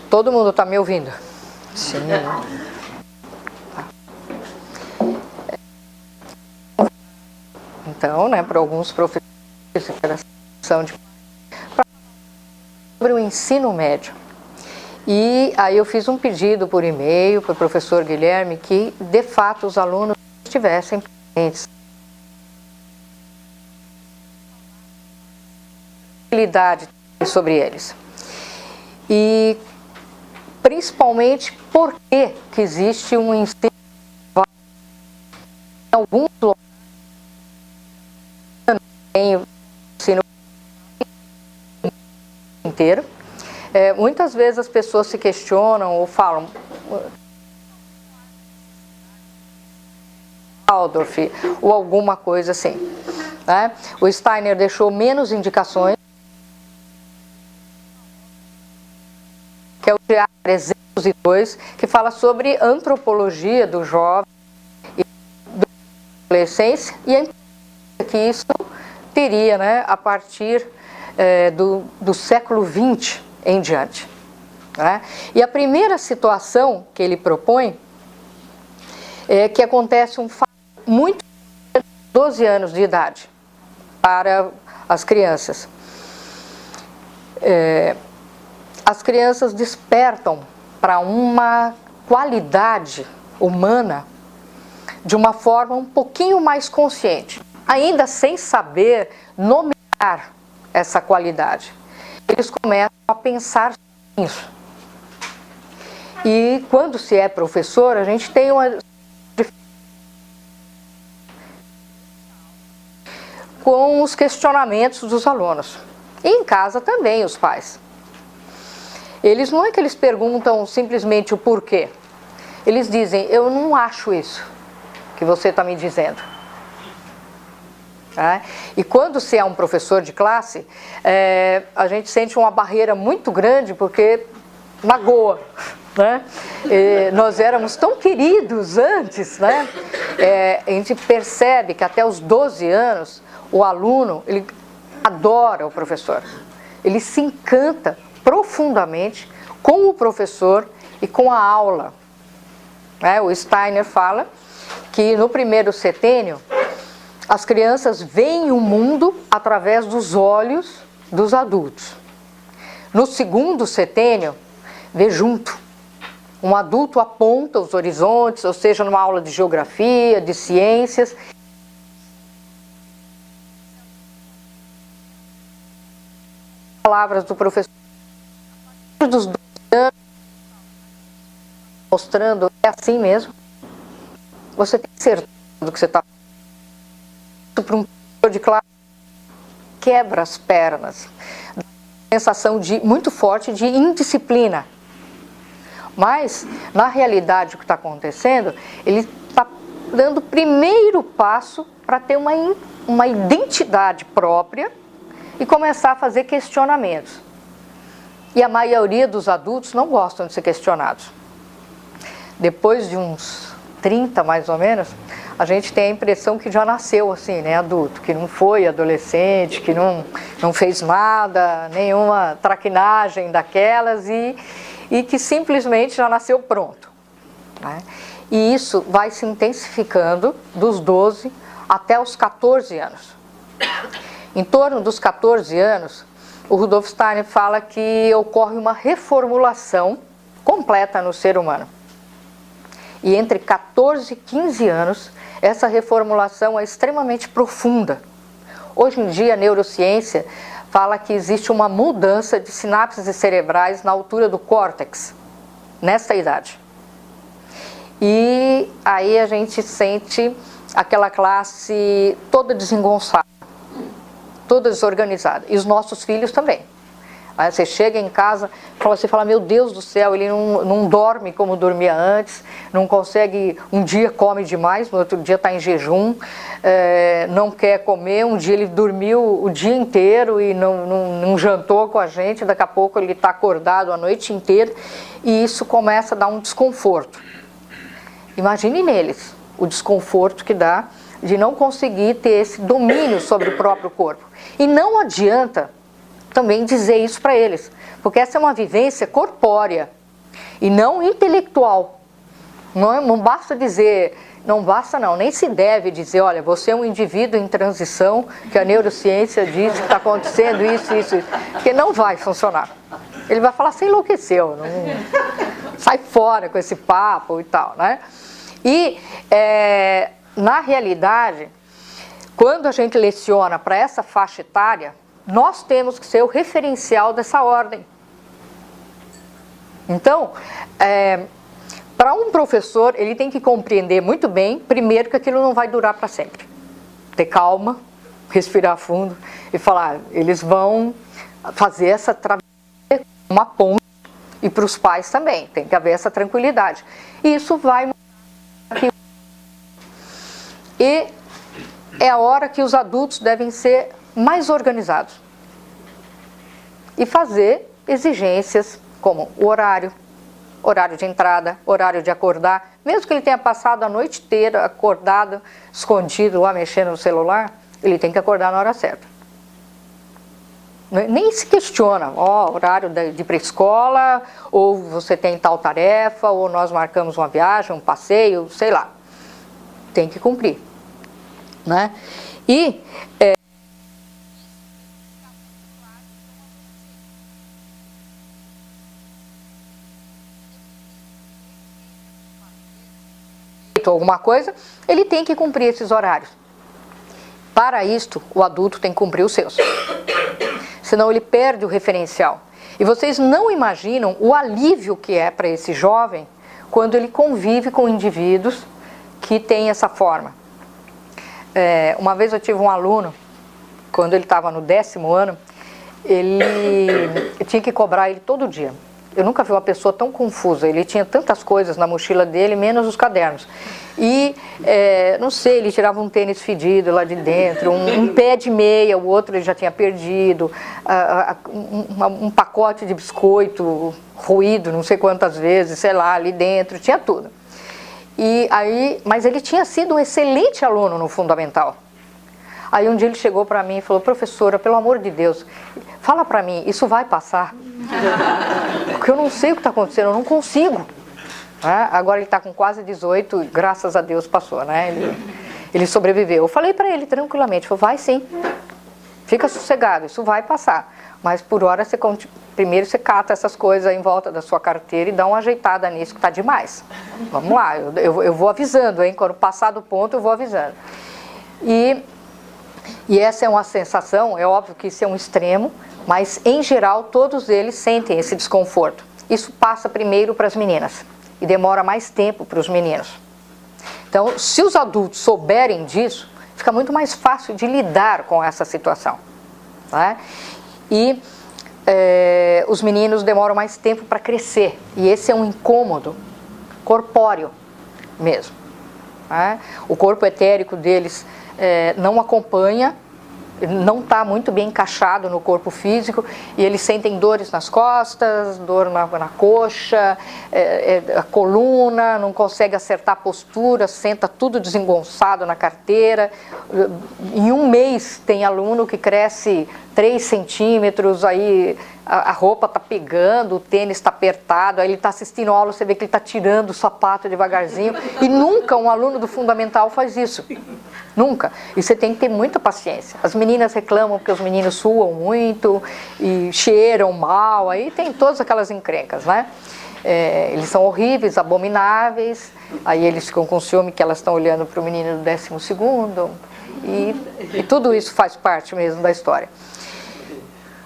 Todo mundo está me ouvindo? Sim. Então, né, para alguns professores sobre o ensino médio. E aí eu fiz um pedido por e-mail para o professor Guilherme que, de fato, os alunos estivessem presentes. Sobre eles. E principalmente por que existe um ensino em alguns locais tem ensino inteiro. Muitas vezes as pessoas se questionam ou falam Waldorf ou alguma coisa assim, né? O Steiner deixou menos indicações, que é o Teatro 302, que fala sobre antropologia do jovem e da adolescência e a importância que isso teria, né, a partir do século XX em diante, né? E a primeira situação que ele propõe é que acontece um fato muito 12 anos de idade para as crianças. As crianças despertam para uma qualidade humana de uma forma um pouquinho mais consciente, ainda sem saber nomear essa qualidade. Eles começam a pensar nisso. E quando se é professor, a gente tem uma com os questionamentos dos alunos. E em casa também, os pais. Eles não é que eles perguntam simplesmente o porquê. Eles dizem, eu não acho isso que você está me dizendo. E quando se é um professor de classe, a gente sente uma barreira muito grande porque magoa, né? Nós éramos tão queridos antes, né? A gente percebe que até os 12 anos o aluno ele adora o professor, ele se encanta profundamente com o professor e com a aula. O Steiner fala que no primeiro setênio as crianças veem o mundo através dos olhos dos adultos. No segundo setênio, vê junto. Um adulto aponta os horizontes, ou seja, numa aula de geografia, de ciências. Palavras do professor. Dos 12 anos, mostrando, é assim mesmo. Você tem certeza do que você está para um professor de classe, quebra as pernas, dá uma sensação muito forte de indisciplina. Mas, na realidade, o que está acontecendo, ele está dando o primeiro passo para ter uma identidade própria e começar a fazer questionamentos. E a maioria dos adultos não gostam de ser questionados. Depois de uns 30, mais ou menos, a gente tem a impressão que já nasceu assim, né, adulto, que não foi adolescente, que não fez nada, nenhuma traquinagem daquelas e que simplesmente já nasceu pronto, né? E isso vai se intensificando dos 12 até os 14 anos. Em torno dos 14 anos, o Rudolf Steiner fala que ocorre uma reformulação completa no ser humano. E entre 14 e 15 anos, essa reformulação é extremamente profunda. Hoje em dia, a neurociência fala que existe uma mudança de sinapses cerebrais na altura do córtex, nessa idade. E aí a gente sente aquela classe toda desengonçada, toda desorganizada. E os nossos filhos também. Aí você chega em casa, você fala, meu Deus do céu, ele não dorme como dormia antes, não consegue, um dia come demais, no outro dia está em jejum, não quer comer, um dia ele dormiu o dia inteiro e não jantou com a gente, daqui a pouco ele está acordado a noite inteira e isso começa a dar um desconforto. Imagine neles o desconforto que dá de não conseguir ter esse domínio sobre o próprio corpo. E não adianta também dizer isso para eles, porque essa é uma vivência corpórea e não intelectual. Não basta dizer, não basta não, nem se deve dizer, olha, você é um indivíduo em transição, que a neurociência diz que está acontecendo isso, porque não vai funcionar. Ele vai falar, você enlouqueceu, não, sai fora com esse papo e tal, né? E, na realidade, quando a gente leciona para essa faixa etária, nós temos que ser o referencial dessa ordem. Então, para um professor, ele tem que compreender muito bem, primeiro, que aquilo não vai durar para sempre. Ter calma, respirar fundo e falar, eles vão fazer essa travessia, uma ponte, e para os pais também, tem que haver essa tranquilidade. Isso vai mudar. E é a hora que os adultos devem ser mais organizados e fazer exigências como o horário de entrada, horário de acordar, mesmo que ele tenha passado a noite inteira acordado, escondido lá mexendo no celular, ele tem que acordar na hora certa. Nem se questiona, horário de ir para a escola, ou você tem tal tarefa, ou nós marcamos uma viagem, um passeio, sei lá. Tem que cumprir, né? E alguma coisa, ele tem que cumprir esses horários. Para isto, o adulto tem que cumprir os seus. Senão ele perde o referencial. E vocês não imaginam o alívio que é para esse jovem quando ele convive com indivíduos que têm essa forma. Uma vez eu tive um aluno, quando ele estava no 10º ano, eu tinha que cobrar ele todo dia. Eu nunca vi uma pessoa tão confusa. Ele tinha tantas coisas na mochila dele, menos os cadernos. E, não sei, ele tirava um tênis fedido lá de dentro, um pé de meia, o outro ele já tinha perdido, um pacote de biscoito ruído, não sei quantas vezes, sei lá, ali dentro, tinha tudo. Mas ele tinha sido um excelente aluno no fundamental. Aí um dia ele chegou para mim e falou, professora, pelo amor de Deus, fala para mim, isso vai passar? Porque eu não sei o que está acontecendo, eu não consigo. Agora ele está com quase 18, graças a Deus passou, né? Ele sobreviveu. Eu falei para ele tranquilamente, falei, vai sim, fica sossegado, isso vai passar. Mas por hora, primeiro você cata essas coisas em volta da sua carteira e dá uma ajeitada nisso que está demais. Vamos lá, eu vou avisando, hein? Quando passar do ponto eu vou avisando. E essa é uma sensação, é óbvio que isso é um extremo, mas em geral todos eles sentem esse desconforto. Isso passa primeiro para as meninas e demora mais tempo para os meninos. Então, se os adultos souberem disso, fica muito mais fácil de lidar com essa situação, né? E os meninos demoram mais tempo para crescer, e esse é um incômodo corpóreo mesmo, né? O corpo etérico deles não acompanha, não está muito bem encaixado no corpo físico, e eles sentem dores nas costas, dor na coxa, a coluna, não consegue acertar a postura, senta tudo desengonçado na carteira. Em um mês tem aluno que cresce 3 centímetros, aí a roupa está pegando, o tênis está apertado, aí ele está assistindo a aula, você vê que ele está tirando o sapato devagarzinho, e nunca um aluno do fundamental faz isso. Nunca. E você tem que ter muita paciência. As meninas reclamam porque os meninos suam muito e cheiram mal, aí tem todas aquelas encrencas, né? Eles são horríveis, abomináveis, aí eles ficam com ciúme que elas estão olhando para o menino do 12º, e tudo isso faz parte mesmo da história.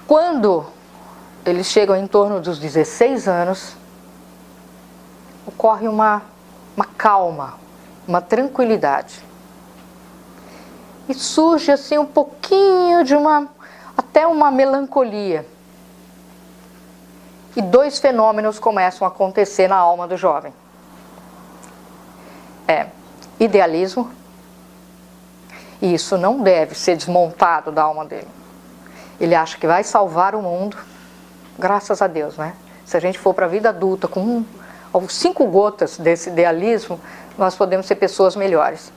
Quando eles chegam em torno dos 16 anos, ocorre uma calma, uma tranquilidade. E surge assim um pouquinho de até uma melancolia. E 2 fenômenos começam a acontecer na alma do jovem. Idealismo, e isso não deve ser desmontado da alma dele. Ele acha que vai salvar o mundo, graças a Deus, né? Se a gente for para a vida adulta com 5 gotas desse idealismo, nós podemos ser pessoas melhores.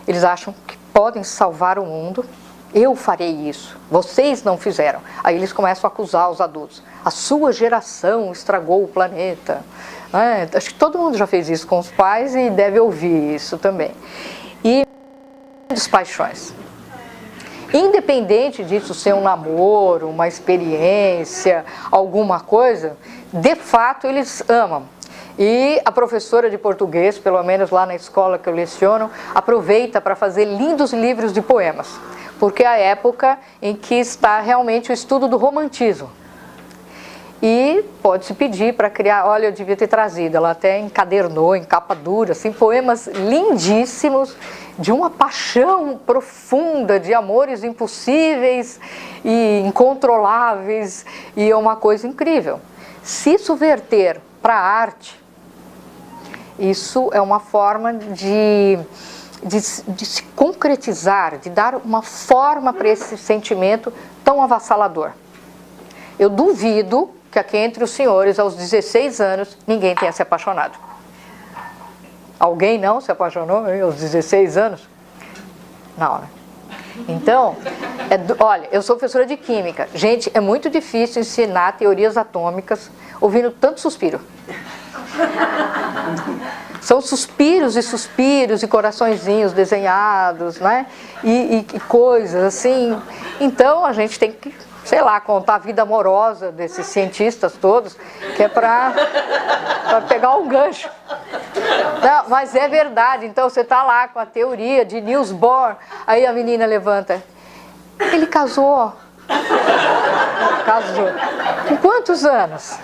Eles acham que podem salvar o mundo Eu farei isso, vocês não fizeram. Aí eles começam a acusar os adultos. A sua geração estragou o planeta. Acho que todo mundo já fez isso com os pais e deve ouvir isso também. E grandes paixões. Independente disso ser um namoro, uma experiência, alguma coisa, de fato eles amam. E a professora de português, pelo menos lá na escola que eu leciono, aproveita para fazer lindos livros de poemas, porque é a época em que está realmente o estudo do romantismo. E pode-se pedir para criar, olha, eu devia ter trazido, ela até encadernou em capa dura, assim, poemas lindíssimos, de uma paixão profunda, de amores impossíveis e incontroláveis, e é uma coisa incrível. Se isso verter para a arte, isso é uma forma de se concretizar, de dar uma forma para esse sentimento tão avassalador. Eu duvido que aqui entre os senhores, aos 16 anos, ninguém tenha se apaixonado. Alguém não se apaixonou aos 16 anos? Não, né? Então, olha, eu sou professora de química. Gente, é muito difícil ensinar teorias atômicas ouvindo tanto suspiro. São suspiros e coraçõezinhos desenhados, né? E coisas assim. Então, a gente tem que, sei lá, contar a vida amorosa desses cientistas todos, que é para pegar um gancho. Não, mas é verdade. Então, você está lá com a teoria de Niels Bohr, aí a menina levanta. Ele casou. Casou. Com quantos anos?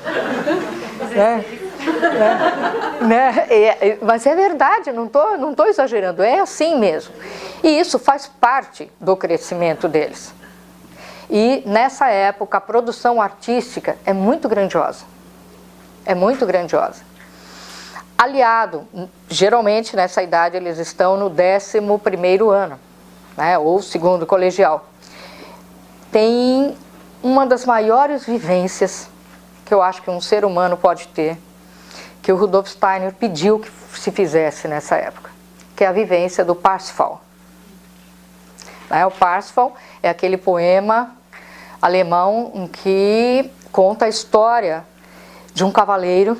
Mas é verdade, não tô exagerando, é assim mesmo. E isso faz parte do crescimento deles. E nessa época a produção artística é muito grandiosa. É muito grandiosa. Aliado, geralmente nessa idade eles estão no 11º ano, né, ou segundo colegial. Tem uma das maiores vivências que eu acho que um ser humano pode ter, que o Rudolf Steiner pediu que se fizesse nessa época, que é a vivência do Parsifal. O Parsifal é aquele poema alemão em que conta a história de um cavaleiro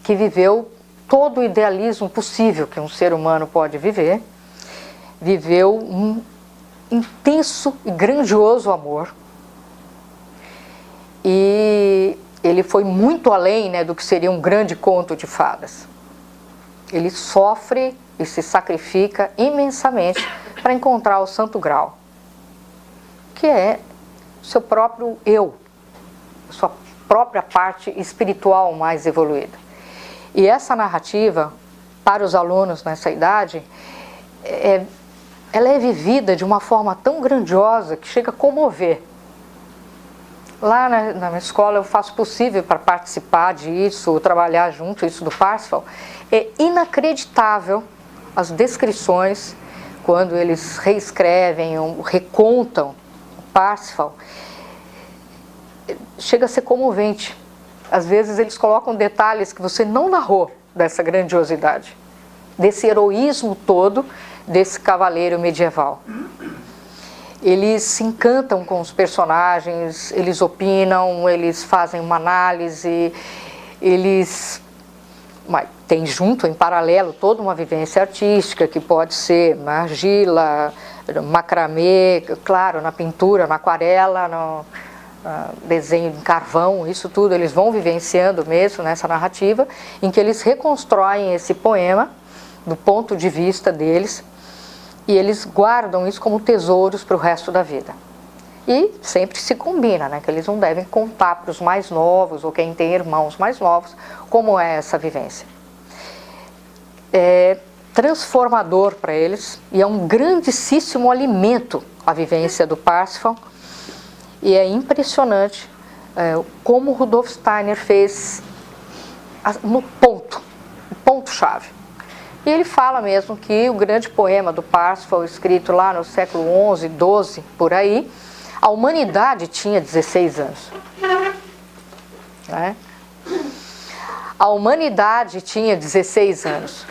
que viveu todo o idealismo possível que um ser humano pode viver, viveu um intenso e grandioso amor, e ele foi muito além, né, do que seria um grande conto de fadas. Ele sofre e se sacrifica imensamente para encontrar o Santo Graal, que é o seu próprio eu, a sua própria parte espiritual mais evoluída. E essa narrativa, para os alunos nessa idade, ela é vivida de uma forma tão grandiosa que chega a comover. Lá na minha escola eu faço o possível para participar disso, trabalhar junto isso do Parsifal. É inacreditável as descrições, quando eles reescrevem ou recontam o Parsifal, chega a ser comovente. Às vezes eles colocam detalhes que você não narrou dessa grandiosidade, desse heroísmo todo desse cavaleiro medieval. Eles se encantam com os personagens, eles opinam, eles fazem uma análise, eles têm junto, em paralelo, toda uma vivência artística, que pode ser na argila, macramê, claro, na pintura, na aquarela, no desenho em carvão, isso tudo eles vão vivenciando mesmo nessa narrativa, em que eles reconstroem esse poema do ponto de vista deles, e eles guardam isso como tesouros para o resto da vida. E sempre se combina, né, que eles não devem contar para os mais novos, ou quem tem irmãos mais novos, como é essa vivência. É transformador para eles, e é um grandíssimo alimento a vivência do Parsifal, e é impressionante como Rudolf Steiner fez no ponto-chave. E ele fala mesmo que o grande poema do Parsifal, escrito lá no século XI, XII, por aí, a humanidade tinha 16 anos. A humanidade tinha 16 anos.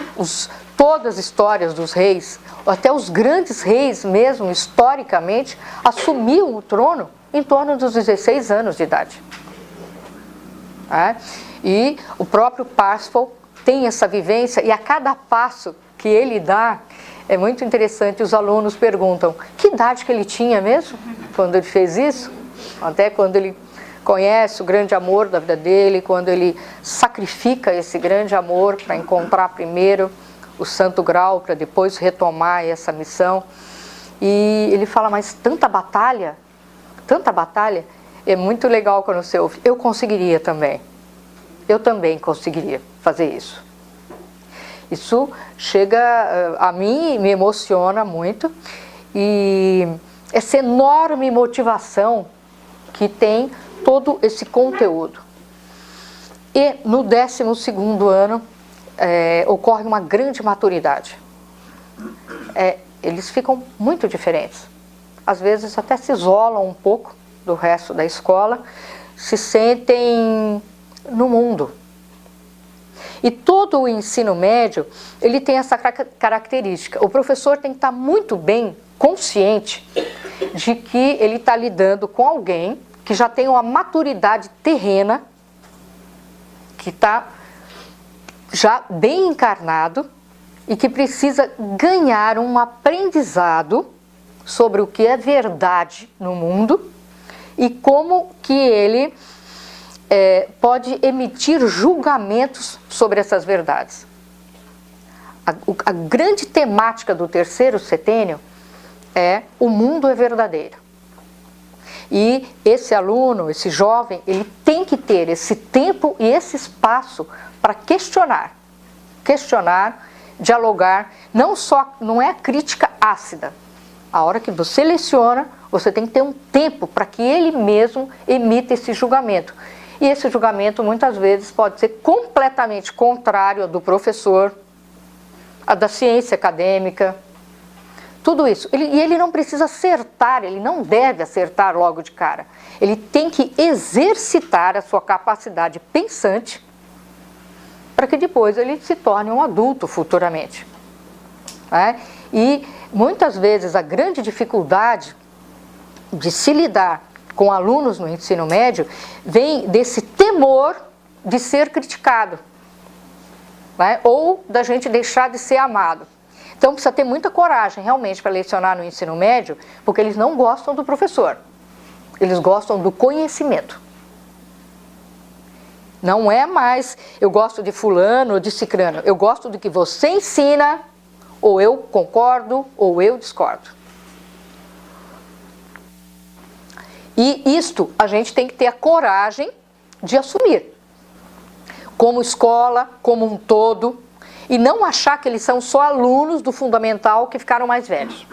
todas as histórias dos reis, até os grandes reis mesmo, historicamente, assumiam o trono em torno dos 16 anos de idade. E o próprio Parsifal tem essa vivência, e a cada passo que ele dá, é muito interessante, os alunos perguntam, que idade que ele tinha mesmo, quando ele fez isso? Até quando ele conhece o grande amor da vida dele, quando ele sacrifica esse grande amor para encontrar primeiro o Santo Graal, para depois retomar essa missão. E ele fala, mas tanta batalha, é muito legal quando você ouve, eu conseguiria também. Eu também conseguiria fazer isso. Isso chega a mim, me emociona muito, e essa enorme motivação que tem todo esse conteúdo. E no 12º ano ocorre uma grande maturidade. Eles ficam muito diferentes. Às vezes até se isolam um pouco do resto da escola, se sentem no mundo. E todo o ensino médio, ele tem essa característica. O professor tem que estar muito bem consciente de que ele está lidando com alguém que já tem uma maturidade terrena, que está já bem encarnado e que precisa ganhar um aprendizado sobre o que é verdade no mundo e como que ele pode emitir julgamentos sobre essas verdades. A grande temática do 3º setênio é o mundo é verdadeiro. E esse aluno, esse jovem, ele tem que ter esse tempo e esse espaço para questionar, dialogar, não é a crítica ácida. A hora que você leciona, você tem que ter um tempo para que ele mesmo emita esse julgamento. E esse julgamento muitas vezes pode ser completamente contrário ao do professor, a da ciência acadêmica, tudo isso. E ele não precisa acertar, ele não deve acertar logo de cara. Ele tem que exercitar a sua capacidade pensante para que depois ele se torne um adulto futuramente. E muitas vezes a grande dificuldade de se lidar com alunos no ensino médio vem desse temor de ser criticado, ou da gente deixar de ser amado. Então precisa ter muita coragem realmente para lecionar no ensino médio, porque eles não gostam do professor, eles gostam do conhecimento. Não é mais eu gosto de fulano ou de cicrano, eu gosto do que você ensina, ou eu concordo ou eu discordo. E isto a gente tem que ter a coragem de assumir, como escola, como um todo, e não achar que eles são só alunos do fundamental que ficaram mais velhos,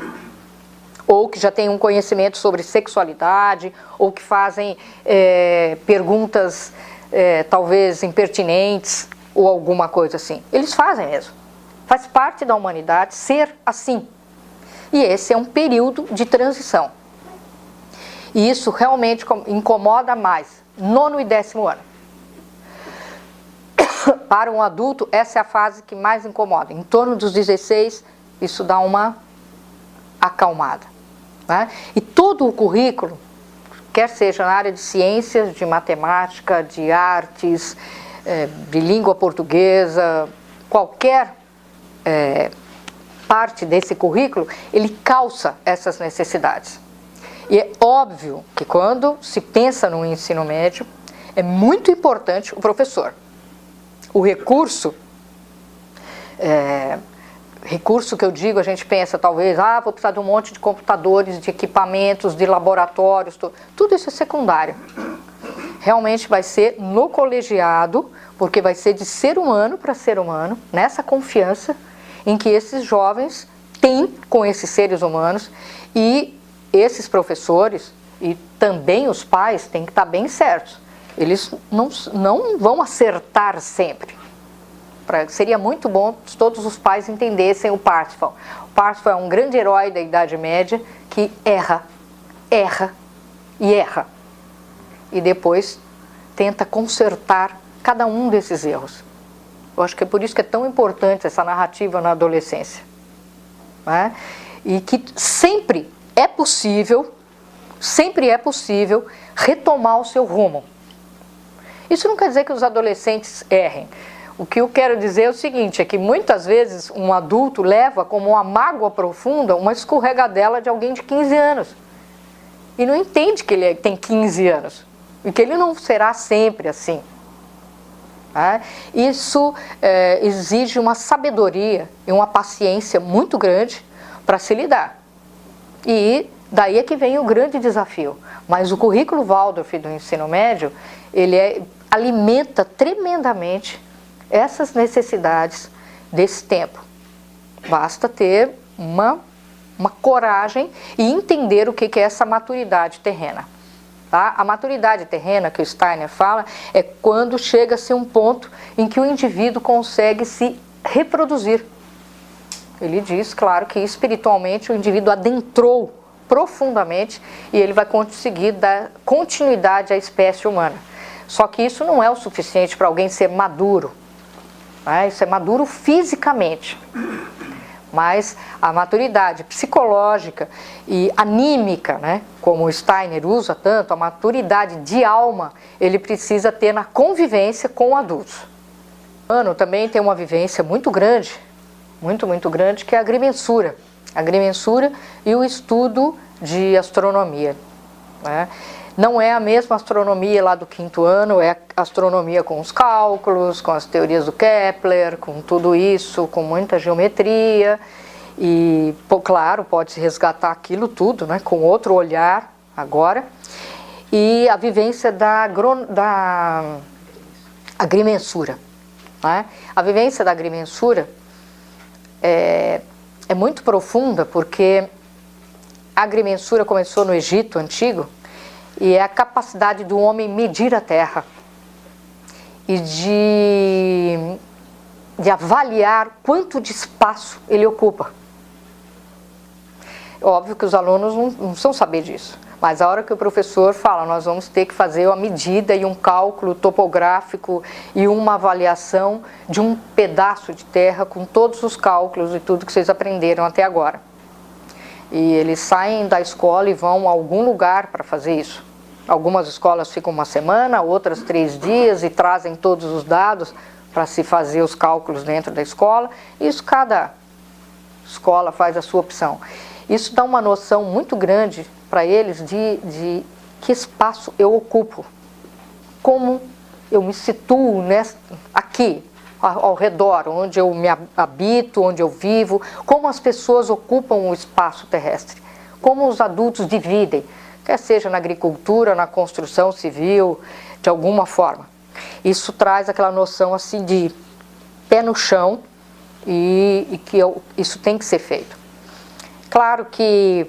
ou que já têm um conhecimento sobre sexualidade, ou que fazem perguntas talvez impertinentes, ou alguma coisa assim. Eles fazem mesmo. Faz parte da humanidade ser assim. E esse é um período de transição. E isso realmente incomoda mais, 9º e 10º ano. Para um adulto, essa é a fase que mais incomoda. Em torno dos 16, isso dá uma acalmada. E todo o currículo, quer seja na área de ciências, de matemática, de artes, de língua portuguesa, qualquer parte desse currículo, ele calça essas necessidades. E é óbvio que quando se pensa no ensino médio, é muito importante o professor. O recurso que eu digo, a gente pensa talvez, vou precisar de um monte de computadores, de equipamentos, de laboratórios, tudo isso é secundário. Realmente vai ser no colegiado, porque vai ser de ser humano para ser humano, nessa confiança em que esses jovens têm com esses seres humanos, e esses professores e também os pais têm que estar bem certos. Eles não vão acertar sempre. Seria muito bom se todos os pais entendessem o Parsifal. O Parsifal é um grande herói da Idade Média que erra. E depois tenta consertar cada um desses erros. Eu acho que é por isso que é tão importante essa narrativa na adolescência, né? E que sempre é possível retomar o seu rumo. Isso não quer dizer que os adolescentes errem. O que eu quero dizer é o seguinte, é que muitas vezes um adulto leva como uma mágoa profunda uma escorregadela de alguém de 15 anos. E não entende que ele tem 15 anos. E que ele não será sempre assim. Isso exige uma sabedoria e uma paciência muito grande para se lidar. E daí é que vem o grande desafio. Mas o currículo Waldorf do ensino médio, ele alimenta tremendamente essas necessidades desse tempo. Basta ter uma coragem e entender o que é essa maturidade terrena. Tá? A maturidade terrena que o Steiner fala é quando chega-se um ponto em que o indivíduo consegue se reproduzir. Ele diz, claro, que espiritualmente o indivíduo adentrou profundamente e ele vai conseguir dar continuidade à espécie humana. Só que isso não é o suficiente para alguém ser maduro. Né? Isso é maduro fisicamente. Mas a maturidade psicológica e anímica, né, como o Steiner usa tanto, a maturidade de alma, ele precisa ter na convivência com adultos. O humano também tem uma vivência muito grande, muito grande, que é a agrimensura. A agrimensura e o estudo de astronomia. Né? Não é a mesma astronomia lá do 5º ano, é a astronomia com os cálculos, com as teorias do Kepler, com tudo isso, com muita geometria. E, claro, pode-se resgatar aquilo tudo, né, com outro olhar agora. E a vivência da agrimensura. Né? A vivência da agrimensura é muito profunda, porque a agrimensura começou no Egito Antigo, e é a capacidade do homem medir a terra e de avaliar quanto de espaço ele ocupa. Óbvio que os alunos não precisam saber disso, mas a hora que o professor fala, nós vamos ter que fazer uma medida e um cálculo topográfico e uma avaliação de um pedaço de terra com todos os cálculos e tudo que vocês aprenderam até agora. E eles saem da escola e vão a algum lugar para fazer isso. Algumas escolas ficam uma semana, outras 3 dias e trazem todos os dados para se fazer os cálculos dentro da escola. Isso cada escola faz a sua opção. Isso dá uma noção muito grande para eles de que espaço eu ocupo, como eu me situo aqui, ao redor, onde eu me habito, onde eu vivo, como as pessoas ocupam o espaço terrestre, como os adultos dividem, quer seja na agricultura, na construção civil, de alguma forma. Isso traz aquela noção assim de pé no chão e que isso tem que ser feito. Claro que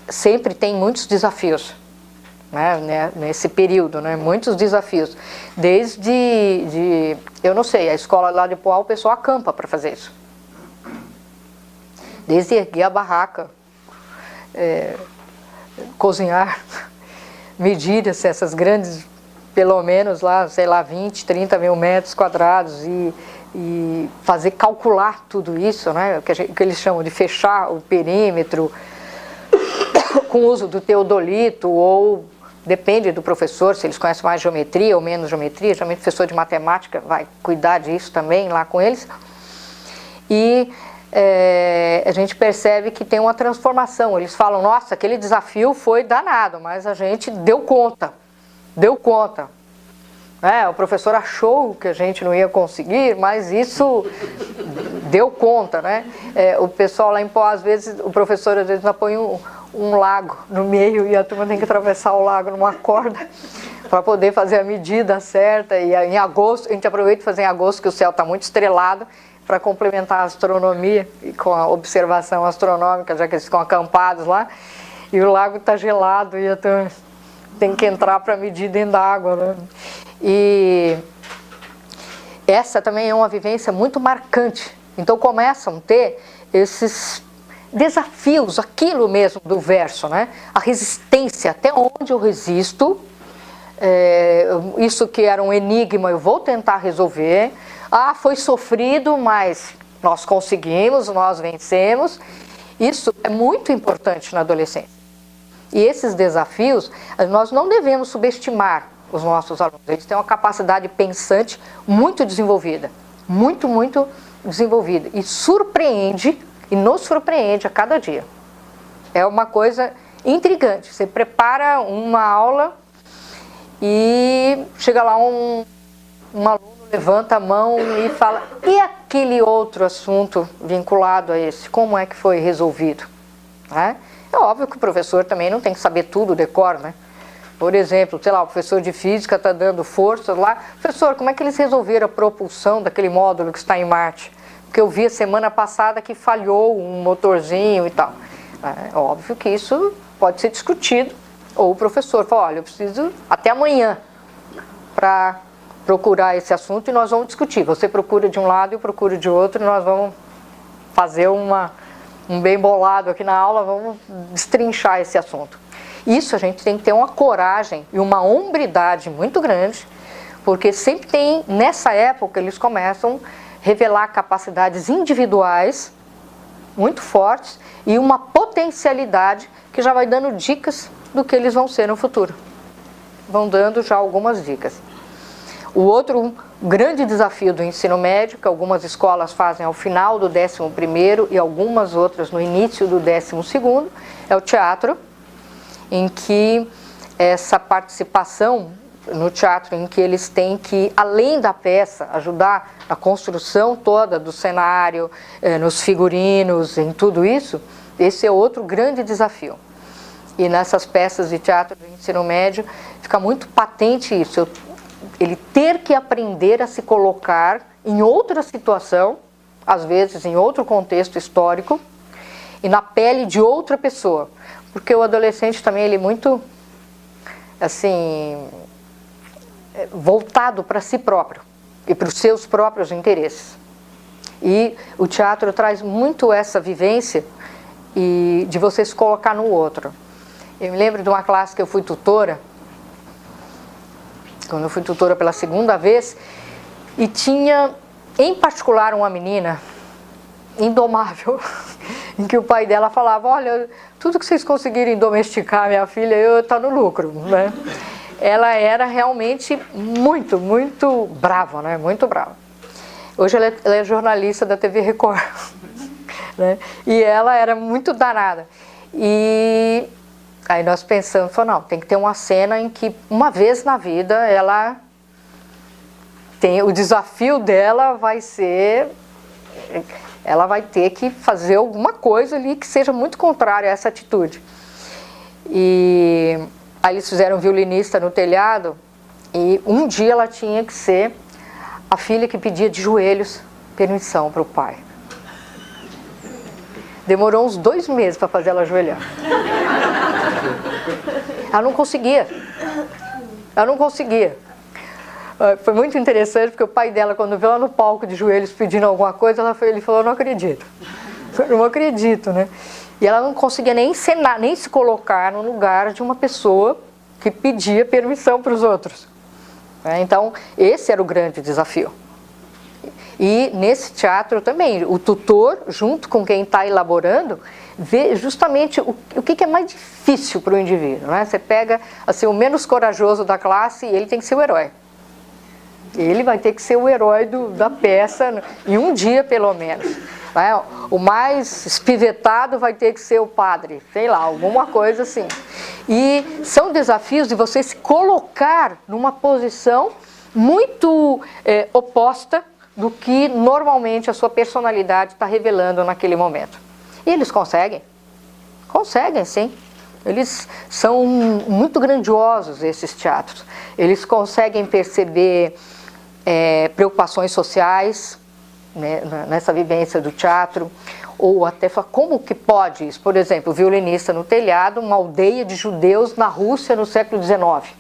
sempre tem muitos desafios, né, nesse período, né, muitos desafios. Desde, eu não sei, a escola lá de Poá, o pessoal acampa para fazer isso. Desde erguer a barraca, cozinhar, medir essas grandes, pelo menos lá, sei lá, 20, 30 mil metros quadrados e fazer calcular tudo isso, né, que eles chamam de fechar o perímetro com o uso do teodolito, ou depende do professor, se eles conhecem mais geometria ou menos geometria, geralmente o professor de matemática vai cuidar disso também lá com eles. E a gente percebe que tem uma transformação. Eles falam, nossa, aquele desafio foi danado, mas a gente deu conta. O professor achou que a gente não ia conseguir, mas isso deu conta, né? O pessoal lá em Pó, às vezes, o professor às vezes põe um lago no meio e a turma tem que atravessar o lago numa corda para poder fazer a medida certa. E em agosto, a gente aproveita e fazer em agosto, que o céu está muito estrelado, para complementar a astronomia e com a observação astronômica, já que eles ficam acampados lá, e o lago está gelado e a turma tem que entrar para medir dentro da água, né? E essa também é uma vivência muito marcante. Então começam a ter esses desafios, aquilo mesmo do verso, né? A resistência, até onde eu resisto Isso que era um enigma, eu vou tentar resolver. Ah, foi sofrido, mas nós conseguimos, nós vencemos. Isso é muito importante na adolescência. E esses desafios, nós não devemos subestimar os nossos alunos. Eles têm uma capacidade pensante muito desenvolvida. Muito, muito desenvolvida. E surpreende, e nos surpreende a cada dia. É uma coisa intrigante. Você prepara uma aula e chega lá um aluno, levanta a mão e fala: e aquele outro assunto vinculado a esse, como é que foi resolvido? É óbvio que o professor também não tem que saber tudo, decor, né? Por exemplo, sei lá, o professor de física está dando forças lá. Professor, como é que eles resolveram a propulsão daquele módulo que está em Marte? Porque eu vi a semana passada que falhou um motorzinho e tal. É óbvio que isso pode ser discutido. Ou o professor fala: olha, eu preciso até amanhã para procurar esse assunto e nós vamos discutir. Você procura de um lado e eu procuro de outro e nós vamos fazer um bem bolado aqui na aula, vamos destrinchar esse assunto. Isso a gente tem que ter uma coragem e uma hombridade muito grande, porque sempre tem, nessa época, eles começam a revelar capacidades individuais muito fortes e uma potencialidade que já vai dando dicas do que eles vão ser no futuro. Vão dando já algumas dicas. O outro grande desafio do ensino médio, que algumas escolas fazem ao final do 11º e algumas outras no início do 12º, é o teatro, em que essa participação no teatro, em que eles têm que, além da peça, ajudar a construção toda do cenário, nos figurinos, em tudo isso, esse é outro grande desafio. E nessas peças de teatro do ensino médio fica muito patente isso, ele ter que aprender a se colocar em outra situação, às vezes em outro contexto histórico, e na pele de outra pessoa. Porque o adolescente também ele é muito, assim, voltado para si próprio e para os seus próprios interesses. E o teatro traz muito essa vivência e de você se colocar no outro. Eu me lembro de uma classe que eu fui tutora, quando eu fui tutora pela segunda vez, e tinha, em particular, uma menina indomável, em que o pai dela falava: olha, tudo que vocês conseguirem domesticar minha filha, eu estou no lucro, né? Ela era realmente muito, muito brava, né? Muito brava. Hoje ela é jornalista da TV Record, né? E ela era muito danada. E aí nós pensamos, não, tem que ter uma cena em que uma vez na vida ela tem, o desafio dela vai ser, ela vai ter que fazer alguma coisa ali que seja muito contrária a essa atitude. E aí eles fizeram um violinista no telhado e um dia ela tinha que ser a filha que pedia de joelhos permissão para o pai. Demorou uns 2 meses para fazer ela ajoelhar. Ela não conseguia. Ela não conseguia. Foi muito interessante, porque o pai dela, quando viu ela no palco de joelhos pedindo alguma coisa, ele falou: não acredito. Eu não acredito, né? E ela não conseguia nem encenar, nem se colocar no lugar de uma pessoa que pedia permissão para os outros. Então, esse era o grande desafio. E nesse teatro também, o tutor, junto com quem está elaborando, vê justamente o que é mais difícil para o indivíduo, né? Você pega assim, o menos corajoso da classe e ele tem que ser o herói. Ele vai ter que ser o herói da peça, em um dia pelo menos. Né? O mais espivetado vai ter que ser o padre, sei lá, alguma coisa assim. E são desafios de você se colocar numa posição muito oposta do que normalmente a sua personalidade está revelando naquele momento. E eles conseguem. Conseguem, sim. Eles são muito grandiosos, esses teatros. Eles conseguem perceber preocupações sociais, né, nessa vivência do teatro, ou até falar, como que pode isso? Por exemplo, o violinista no telhado, uma aldeia de judeus na Rússia no século XIX.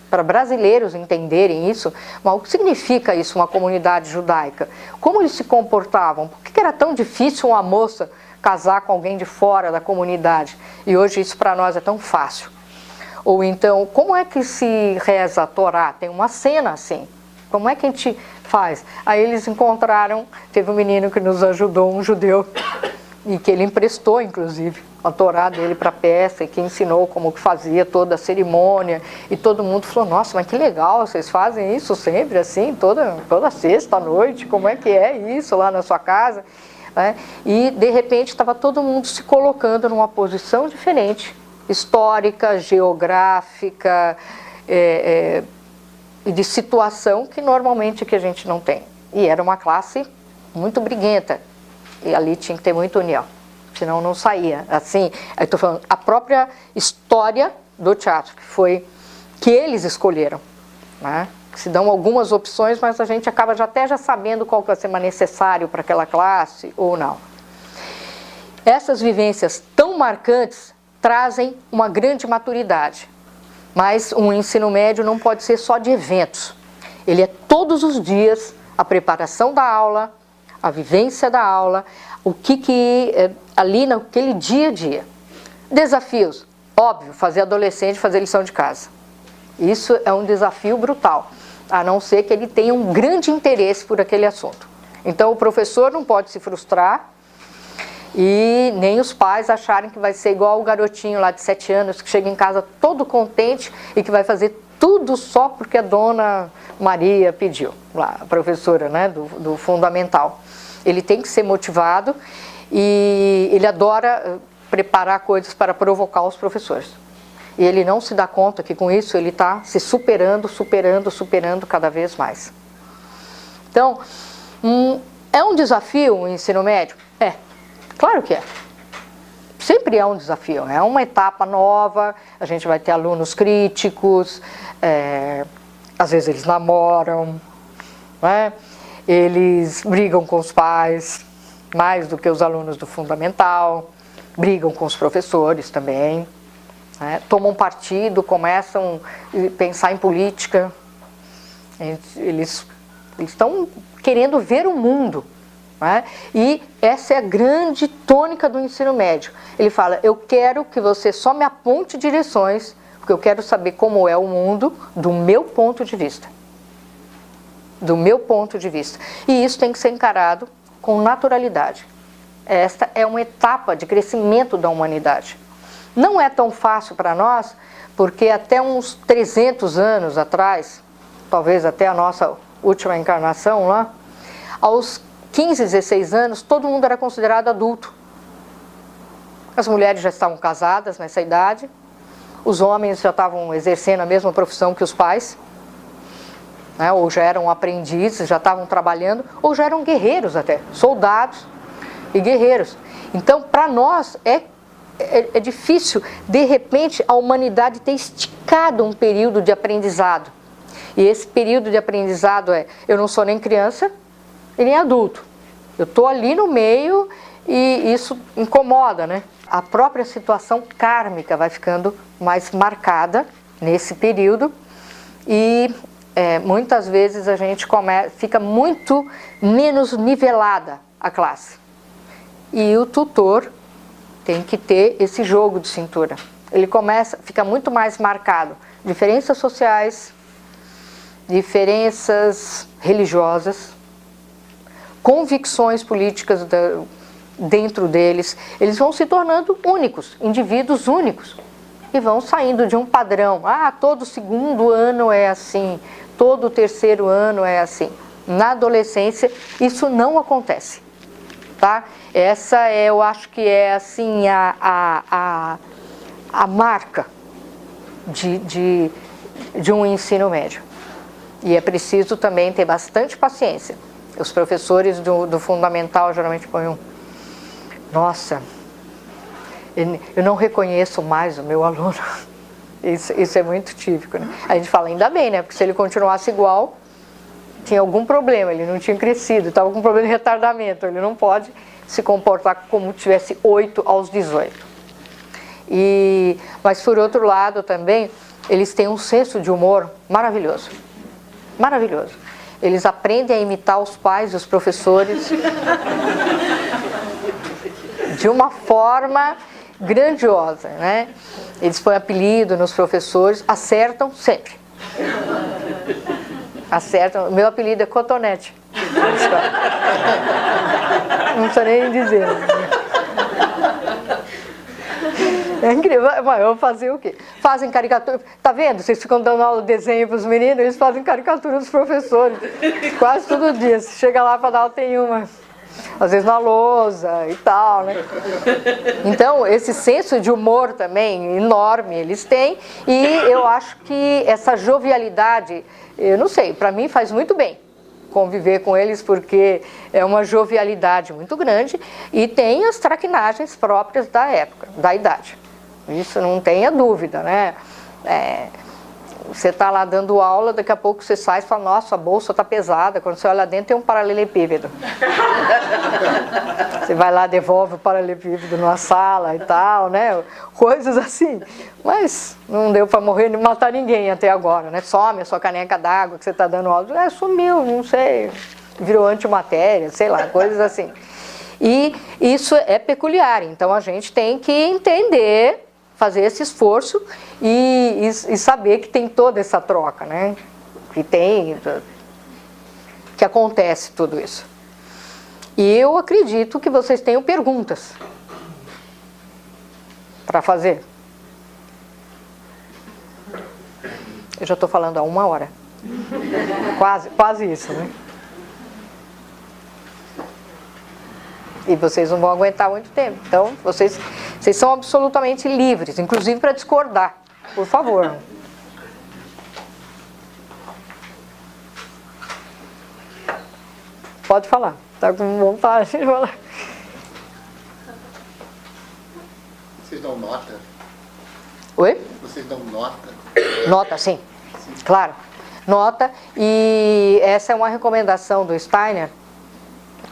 Para brasileiros entenderem isso, mas o que significa isso, uma comunidade judaica? Como eles se comportavam? Por que era tão difícil uma moça casar com alguém de fora da comunidade? E hoje isso para nós é tão fácil. Ou então, como é que se reza a Torá? Tem uma cena assim. Como é que a gente faz? Aí eles encontraram, teve um menino que nos ajudou, um judeu, e que ele emprestou, inclusive, a Torá dele para a peça, e que ensinou como que fazia toda a cerimônia, e todo mundo falou, nossa, mas que legal, vocês fazem isso sempre assim, toda sexta noite, como é que é isso lá na sua casa? E de repente estava todo mundo se colocando numa posição diferente, histórica, geográfica, e de situação que normalmente que a gente não tem. E era uma classe muito briguenta, e ali tinha que ter muita união, senão não saía. Assim, eu estou falando, a própria história do teatro, que eles escolheram, né? Se dão algumas opções, mas a gente acaba até já sabendo qual vai ser mais necessário para aquela classe ou não. Essas vivências tão marcantes trazem uma grande maturidade. Mas um ensino médio não pode ser só de eventos. Ele é todos os dias a preparação da aula, a vivência da aula, ali naquele dia a dia. Desafios, óbvio, fazer adolescente fazer lição de casa. Isso é um desafio brutal, a não ser que ele tenha um grande interesse por aquele assunto. Então o professor não pode se frustrar, e nem os pais acharem que vai ser igual o garotinho lá de 7 anos que chega em casa todo contente e que vai fazer tudo só porque a dona Maria pediu, lá, a professora, né, do fundamental. Ele tem que ser motivado e ele adora preparar coisas para provocar os professores. E ele não se dá conta que com isso ele está se superando cada vez mais. Então, é um desafio o ensino médio? Claro que é. Sempre é um desafio, é uma etapa nova, a gente vai ter alunos críticos, às vezes eles namoram, né? Eles brigam com os pais, mais do que os alunos do fundamental, brigam com os professores também, né? Tomam partido, começam a pensar em política, eles estão querendo ver o mundo. E essa é a grande tônica do ensino médio. Ele fala, eu quero que você só me aponte direções, porque eu quero saber como é o mundo do meu ponto de vista. Do meu ponto de vista. E isso tem que ser encarado com naturalidade. Esta é uma etapa de crescimento da humanidade. Não é tão fácil para nós, porque até uns 300 anos atrás, talvez até a nossa última encarnação lá, aos 15, 16 anos, todo mundo era considerado adulto. As mulheres já estavam casadas nessa idade, os homens já estavam exercendo a mesma profissão que os pais, né, ou já eram aprendizes, já estavam trabalhando, ou já eram guerreiros até, soldados e guerreiros. Então, para nós, é difícil, de repente, a humanidade ter esticado um período de aprendizado. E esse período de aprendizado eu não sou nem criança, e nem adulto. Eu estou ali no meio e isso incomoda, né? A própria situação kármica vai ficando mais marcada nesse período e muitas vezes a gente fica muito menos nivelada a classe. E o tutor tem que ter esse jogo de cintura. Ele fica muito mais marcado. Diferenças sociais, diferenças religiosas, convicções políticas dentro deles, eles vão se tornando únicos, indivíduos únicos, e vão saindo de um padrão. Todo segundo ano é assim, todo terceiro ano é assim. Na adolescência, isso não acontece, tá? Essa eu acho que é assim a marca de um ensino médio. E é preciso também ter bastante paciência. Os professores do fundamental geralmente põem nossa, eu não reconheço mais o meu aluno. Isso é muito típico, né? A gente fala, ainda bem, né? Porque se ele continuasse igual, tinha algum problema, ele não tinha crescido, estava com problema de retardamento, ele não pode se comportar como tivesse 8 aos 18. Mas por outro lado também, eles têm um senso de humor maravilhoso. Maravilhoso. Eles aprendem a imitar os pais e os professores de uma forma grandiosa, né? Eles põem apelido nos professores, acertam sempre. Acertam. Meu apelido é Cotonete. Não precisa nem dizer. É incrível, mas eu vou fazer o quê? Fazem caricatura. Tá vendo? Vocês ficam dando aula de desenho para os meninos, eles fazem caricatura dos professores. Quase todo dia. Você chega lá para dar aula, tem uma. Às vezes na lousa e tal, né? Então, esse senso de humor também enorme eles têm. E eu acho que essa jovialidade, eu não sei, para mim faz muito bem conviver com eles, porque é uma jovialidade muito grande e tem as traquinagens próprias da época, da idade. Isso não tenha dúvida, né? Você está lá dando aula, daqui a pouco você sai e fala, nossa, a bolsa está pesada. Quando você olha lá dentro, tem um paralelepípedo. Você vai lá, devolve o paralelepípedo numa sala e tal, né? Coisas assim. Mas não deu para morrer nem matar ninguém até agora, né? Some a sua caneca d'água que você está dando aula. Sumiu, não sei, virou antimatéria, sei lá, coisas assim. E isso é peculiar, então a gente tem que entender, fazer esse esforço e saber que tem toda essa troca, né? Que acontece tudo isso. E eu acredito que vocês tenham perguntas para fazer. Eu já estou falando há 1 hora. Quase isso, né? E vocês não vão aguentar muito tempo. Então, vocês são absolutamente livres, inclusive para discordar. Por favor. Pode falar. Está com vontade de falar. Vocês dão nota? Oi? Vocês dão nota? Nota, sim. Claro. Nota. E essa é uma recomendação do Steiner,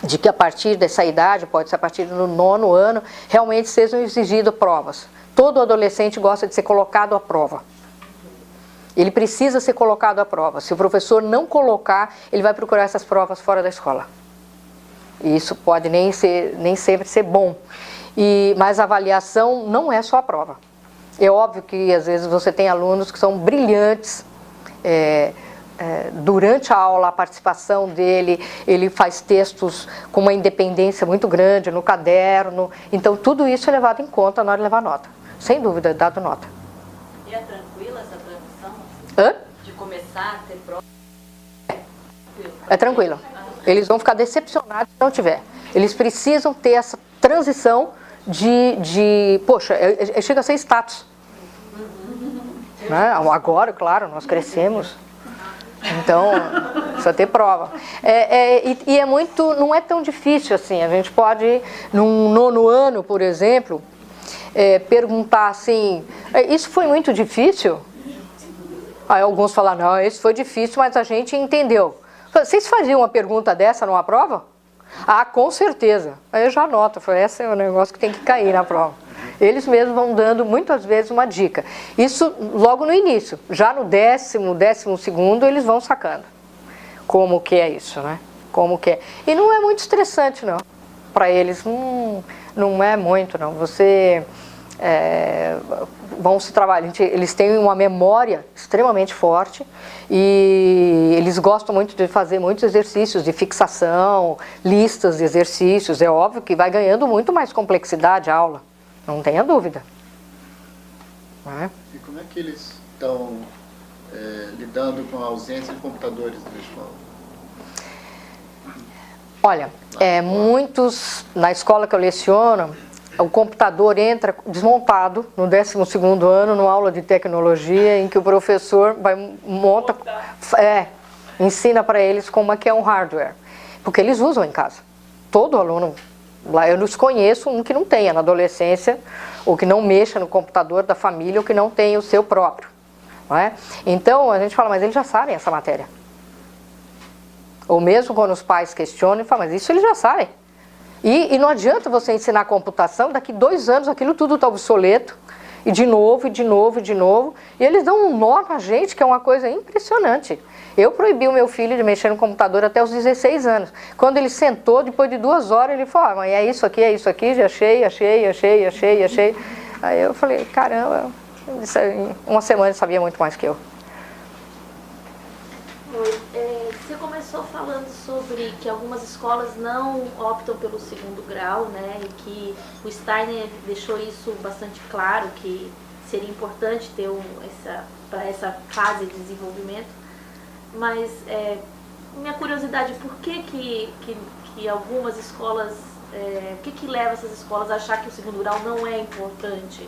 de que a partir dessa idade, pode ser a partir do 9º ano, realmente sejam exigidas provas. Todo adolescente gosta de ser colocado à prova. Ele precisa ser colocado à prova. Se o professor não colocar, ele vai procurar essas provas fora da escola. E isso pode nem sempre ser bom. Mas a avaliação não é só a prova. É óbvio que às vezes você tem alunos que são brilhantes, durante a aula, a participação dele, ele faz textos com uma independência muito grande no caderno. Então, tudo isso é levado em conta na hora de levar nota. Sem dúvida, é dado nota. E é tranquila essa transição? Hã? De começar a ter prova? É tranquilo. Eles vão ficar decepcionados se não tiver. Eles precisam ter essa transição poxa, chega a ser status. Né? Agora, claro, nós crescemos. Então, precisa ter prova. E é muito, não é tão difícil assim. A gente pode, num 9º ano, por exemplo, perguntar assim, isso foi muito difícil? Aí alguns falam, não, isso foi difícil, mas a gente entendeu. Vocês faziam uma pergunta dessa numa prova? Ah, com certeza. Aí eu já anoto, esse é o negócio que tem que cair na prova. Eles mesmos vão dando muitas vezes uma dica. Isso logo no início. Já no 12º, eles vão sacando como que é isso, né? Como que é. E não é muito estressante, não. Para eles, não é muito, não. Vão se trabalhar. Eles têm uma memória extremamente forte e eles gostam muito de fazer muitos exercícios de fixação, listas de exercícios. É óbvio que vai ganhando muito mais complexidade a aula. Não tenha dúvida. E como é que eles estão lidando com a ausência de computadores na escola? Olha, muitos, na escola que eu leciono, o computador entra desmontado no 12º ano, numa aula de tecnologia, em que o professor ensina para eles como é que é um hardware. Porque eles usam em casa. Todo aluno. Lá eu desconheço um que não tenha na adolescência, ou que não mexa no computador da família, ou que não tenha o seu próprio. Não é? Então a gente fala, mas eles já sabem essa matéria. Ou mesmo quando os pais questionam, falam, mas isso eles já sabem. E não adianta você ensinar computação, daqui 2 anos aquilo tudo está obsoleto e de novo, e de novo, e de novo. E eles dão um nó na gente, que é uma coisa impressionante. Eu proibi o meu filho de mexer no computador até os 16 anos. Quando ele sentou, depois de 2 horas, ele falou, mãe, é isso aqui, já achei. Aí eu falei, caramba, isso aí, uma semana ele sabia muito mais que eu. Você começou falando sobre que algumas escolas não optam pelo segundo grau, né? E que o Steiner deixou isso bastante claro, que seria importante ter para essa fase de desenvolvimento. Mas minha curiosidade, por que algumas escolas, o que leva essas escolas a achar que o segundo grau não é importante?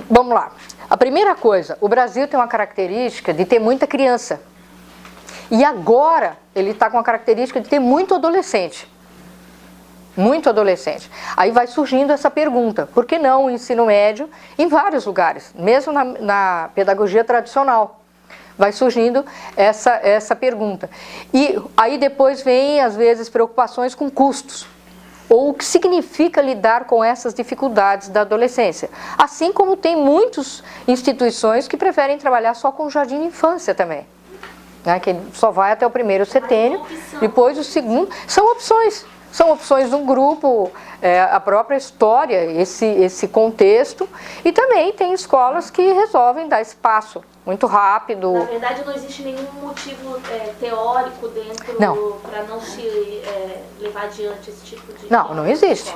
Vamos lá. A primeira coisa, o Brasil tem uma característica de ter muita criança. E agora ele está com a característica de ter muito adolescente. Muito adolescente. Aí vai surgindo essa pergunta, por que não o ensino médio em vários lugares, mesmo na pedagogia tradicional? Vai surgindo essa pergunta. E aí depois vem, às vezes, preocupações com custos, ou o que significa lidar com essas dificuldades da adolescência. Assim como tem muitas instituições que preferem trabalhar só com o jardim de infância também, né, que só vai até o primeiro setênio, depois o segundo. São opções do grupo, a própria história, esse contexto, e também tem escolas que resolvem dar espaço muito rápido. Na verdade, não existe nenhum motivo teórico dentro para não se levar adiante esse tipo de... Não existe.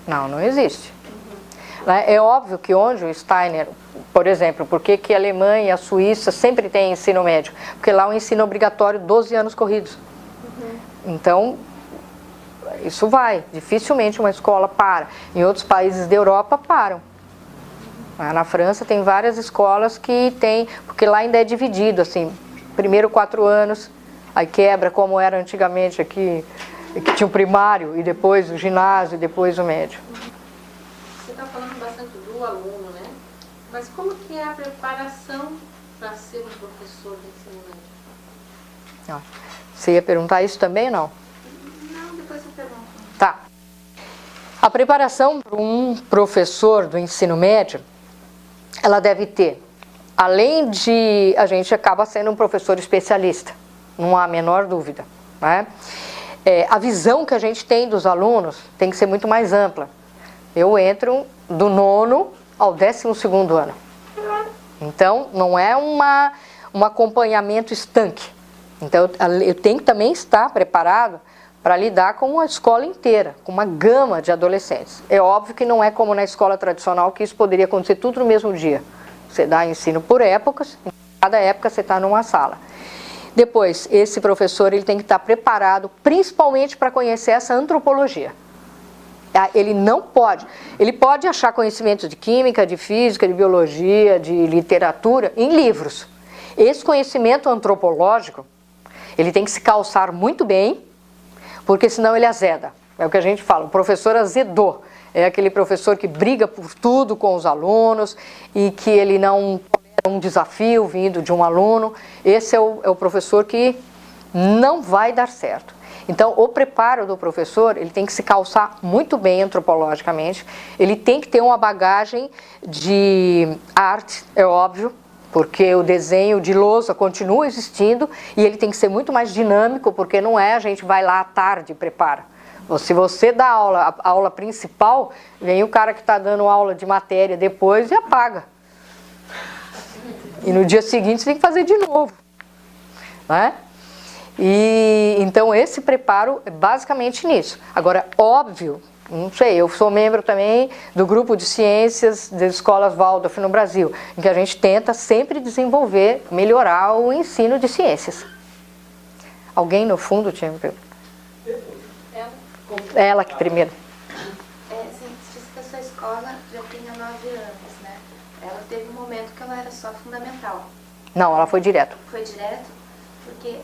Não existe. É óbvio que onde o Steiner, por exemplo, por que a Alemanha e a Suíça sempre têm ensino médio? Porque lá é um ensino obrigatório 12 anos corridos. Então, isso dificilmente uma escola para. Em outros países da Europa param. Na França tem várias escolas que tem, porque lá ainda é dividido, assim, primeiro 4 anos, aí quebra como era antigamente aqui, que tinha o primário, e depois o ginásio, e depois o médio. Você está falando bastante do aluno, né? Mas como que é a preparação para ser um professor de ensino médio? Você ia perguntar isso também ou não? Não, depois eu pergunto. Tá. A preparação para um professor do ensino médio, ela deve ter, além de, a gente acaba sendo um professor especialista, não há a menor dúvida, né? A visão que a gente tem dos alunos tem que ser muito mais ampla. Eu entro do 9º ao 12º ano. Então, não é um acompanhamento estanque. Então, eu tenho que também estar preparado para lidar com uma escola inteira, com uma gama de adolescentes. É óbvio que não é como na escola tradicional, que isso poderia acontecer tudo no mesmo dia. Você dá ensino por épocas, em cada época você está numa sala. Depois, esse professor ele tem que estar preparado, principalmente para conhecer essa antropologia. Ele pode achar conhecimentos de química, de física, de biologia, de literatura em livros. Esse conhecimento antropológico, ele tem que se calçar muito bem, porque senão ele azeda. É o que a gente fala, o professor azedou. É aquele professor que briga por tudo com os alunos e que ele não tolera um desafio vindo de um aluno. Esse é o professor que não vai dar certo. Então, o preparo do professor, ele tem que se calçar muito bem antropologicamente. Ele tem que ter uma bagagem de arte, é óbvio, porque o desenho de lousa continua existindo e ele tem que ser muito mais dinâmico, porque não é a gente vai lá à tarde e prepara. Se você dá a aula principal, vem o cara que está dando aula de matéria depois e apaga. E no dia seguinte você tem que fazer de novo, né? E então esse preparo é basicamente nisso. Agora, óbvio, não sei, eu sou membro também do grupo de ciências das escolas Waldorf no Brasil, em que a gente tenta sempre desenvolver, melhorar o ensino de ciências. Alguém no fundo tinha me perguntado? Ela que primeiro. Você disse que a sua escola já tinha 9 anos, né? Ela teve um momento que ela era só fundamental. Não, ela foi direto. Foi direto? Porque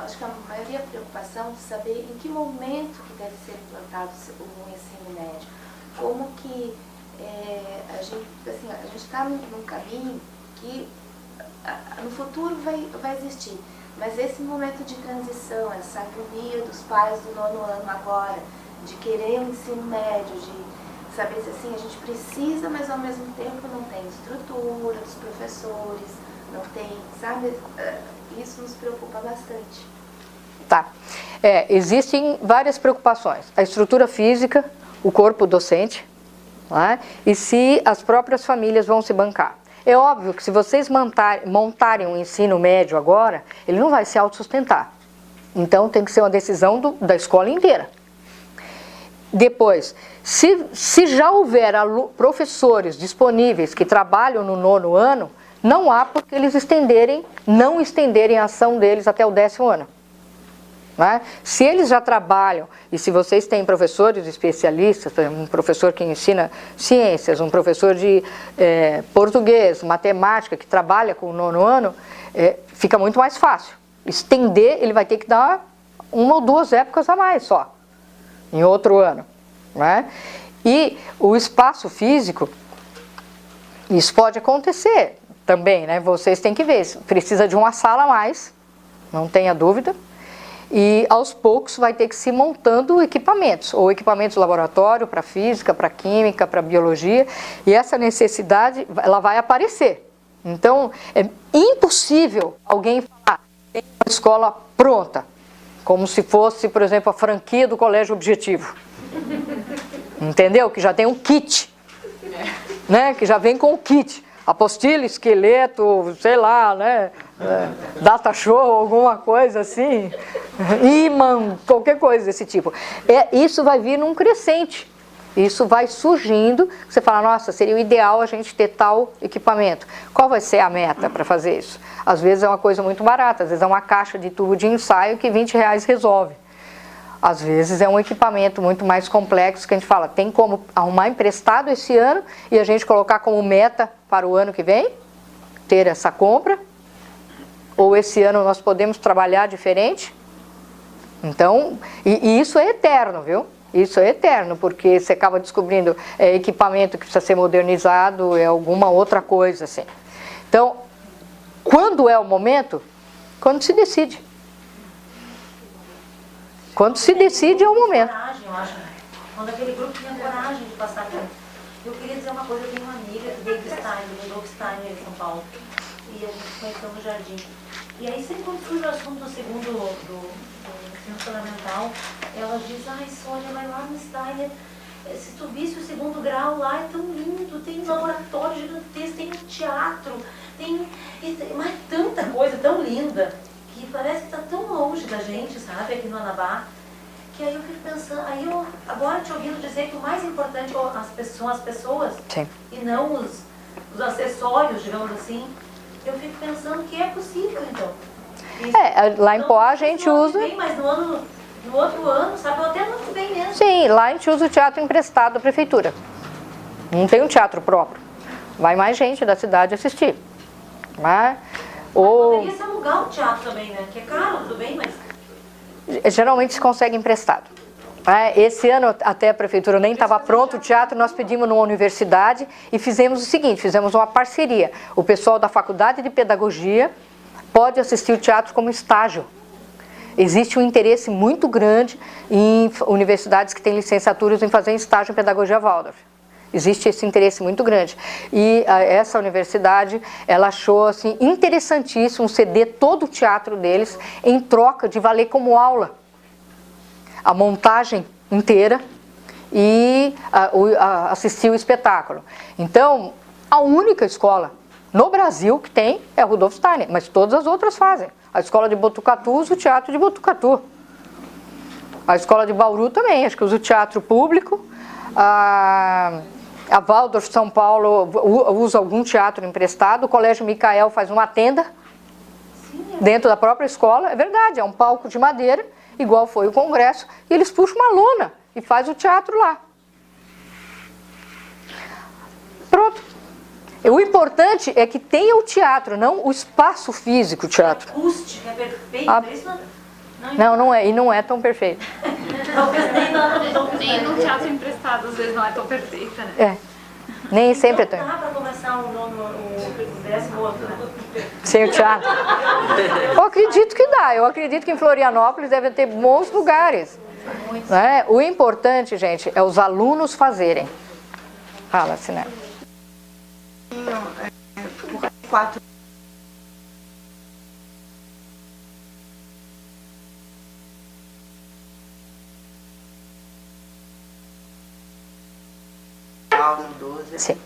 acho que a maioria da preocupação de saber em que momento que deve ser implantado o ensino médio. Como que a gente está num caminho que no futuro vai existir. Mas esse momento de transição, essa agonia dos pais do 9º ano agora, de querer um ensino médio, de saber se assim, a gente precisa, mas ao mesmo tempo não tem estrutura dos professores, não tem, sabe? Isso nos preocupa bastante. Tá. Existem várias preocupações. A estrutura física, o corpo docente, né? E se as próprias famílias vão se bancar. É óbvio que se vocês montarem um ensino médio agora, ele não vai se autossustentar. Então tem que ser uma decisão da escola inteira. Depois, se já houver professores disponíveis que trabalham no 9º ano, não há por que eles não estenderem a ação deles até o 10º ano. Né? Se eles já trabalham, e se vocês têm professores especialistas, um professor que ensina ciências, um professor de português, matemática, que trabalha com o 9º ano, fica muito mais fácil. Estender, ele vai ter que dar 1 ou 2 épocas a mais só, em outro ano. Né? E o espaço físico, isso pode acontecer também, né? Vocês têm que ver, precisa de uma sala a mais, não tenha dúvida. E aos poucos vai ter que se montando equipamentos, ou equipamentos de laboratório para física, para química, para biologia, e essa necessidade ela vai aparecer. Então é impossível alguém falar tem uma escola pronta, como se fosse, por exemplo, a franquia do Colégio Objetivo. Entendeu? Que já tem um kit, né? Que já vem com o kit. Apostila, esqueleto, sei lá, né? Data show, alguma coisa assim, imã, qualquer coisa desse tipo. Isso vai vir num crescente, isso vai surgindo, você fala, nossa, seria o ideal a gente ter tal equipamento. Qual vai ser a meta para fazer isso? Às vezes é uma coisa muito barata, às vezes é uma caixa de tubo de ensaio que R$20 resolve. Às vezes é um equipamento muito mais complexo que a gente fala, tem como arrumar emprestado esse ano e a gente colocar como meta para o ano que vem, ter essa compra, ou esse ano nós podemos trabalhar diferente. Então, e isso é eterno, viu? Isso é eterno, porque você acaba descobrindo equipamento que precisa ser modernizado, é alguma outra coisa assim. Então, quando é o momento? Quando se decide. Quando se decide é o momento. Coragem, eu acho. Quando aquele grupo tinha coragem de passar aqui. Eu queria dizer uma coisa, eu tenho uma amiga, David Stein, do Rudolf Steiner, em São Paulo. E a gente se conheceu no jardim. E aí sempre quando surge o assunto do segundo do ensino fundamental, ela diz, ai Sônia, mas lá no Steiner, se tu visse o 2º grau lá, é tão lindo, tem um laboratório gigantesco, tem um teatro, mas tanta coisa tão linda. Que parece que está tão longe da gente, sabe, aqui no Anabá, que aí eu fico pensando, agora te ouvindo dizer que o mais importante são as pessoas, sim, e não os acessórios, digamos assim, eu fico pensando que é possível, então. Isso. Lá em Poá a gente usa... Bem, mas no outro ano, sabe, ou até no ano que vem mesmo. Sim, lá a gente usa o teatro emprestado da prefeitura. Não tem um teatro próprio. Vai mais gente da cidade assistir. Mas poderia se alugar o teatro também, né? Que é caro, tudo bem, mas... Geralmente se consegue emprestado. Esse ano até a prefeitura nem estava pronto o teatro, nós pedimos numa universidade e fizemos o seguinte, fizemos uma parceria. O pessoal da Faculdade de Pedagogia pode assistir o teatro como estágio. Existe um interesse muito grande em universidades que têm licenciaturas em fazer estágio em Pedagogia Waldorf. Existe esse interesse muito grande. E essa universidade, ela achou assim, interessantíssimo ceder todo o teatro deles em troca de valer como aula. A montagem inteira e assistir o espetáculo. Então, a única escola no Brasil que tem é a Rudolf Steiner, mas todas as outras fazem. A escola de Botucatu usa o teatro de Botucatu. A escola de Bauru também, acho que usa o teatro público. A Waldorf São Paulo usa algum teatro emprestado. O Colégio Micael faz uma tenda dentro da própria escola. É verdade, é um palco de madeira, igual foi o congresso, e eles puxam uma lona e faz o teatro lá. Pronto. O importante é que tenha o teatro, não o espaço físico, o teatro. A acústica é perfeita, isso não é, e não é tão perfeito. Nem no teatro emprestado, às vezes, não é tão perfeita, né? Nem sempre é tão. Dá para começar o 10º outro, né? Sem o teatro. Eu acredito que dá. Eu acredito que em Florianópolis deve ter bons lugares. Né? O importante, gente, é os alunos fazerem. Fala, Siné. Por 4 Sim.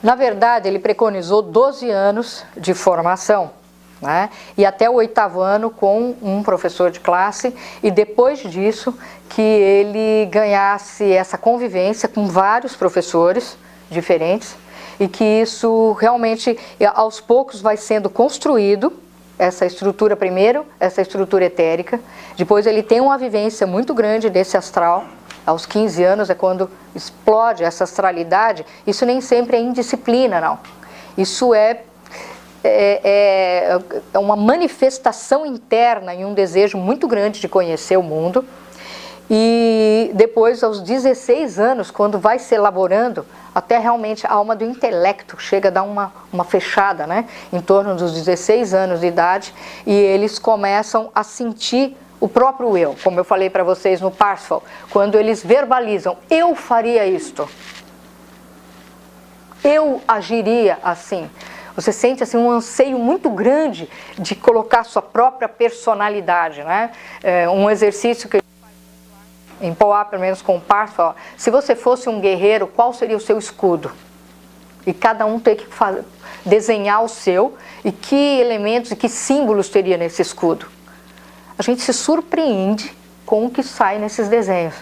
Na verdade, ele preconizou 12 anos de formação, né? E até o 8º ano com um professor de classe, e depois disso que ele ganhasse essa convivência com vários professores diferentes, e que isso realmente, aos poucos, vai sendo construído, essa estrutura primeiro, essa estrutura etérica, depois ele tem uma vivência muito grande desse astral. Aos 15 anos é quando explode essa astralidade. Isso nem sempre é indisciplina, não. Isso é uma manifestação interna e um desejo muito grande de conhecer o mundo. E depois, aos 16 anos, quando vai se elaborando, até realmente a alma do intelecto chega a dar uma fechada, né? Em torno dos 16 anos de idade, e eles começam a sentir o próprio eu, como eu falei para vocês no Parsifal, quando eles verbalizam: eu faria isto, eu agiria assim. Você sente assim um anseio muito grande de colocar sua própria personalidade, né? Um exercício que em Poá, pelo menos com o Parsifal: se você fosse um guerreiro, qual seria o seu escudo? E cada um tem que desenhar o seu, e que elementos e que símbolos teria nesse escudo. A gente se surpreende com o que sai nesses desenhos.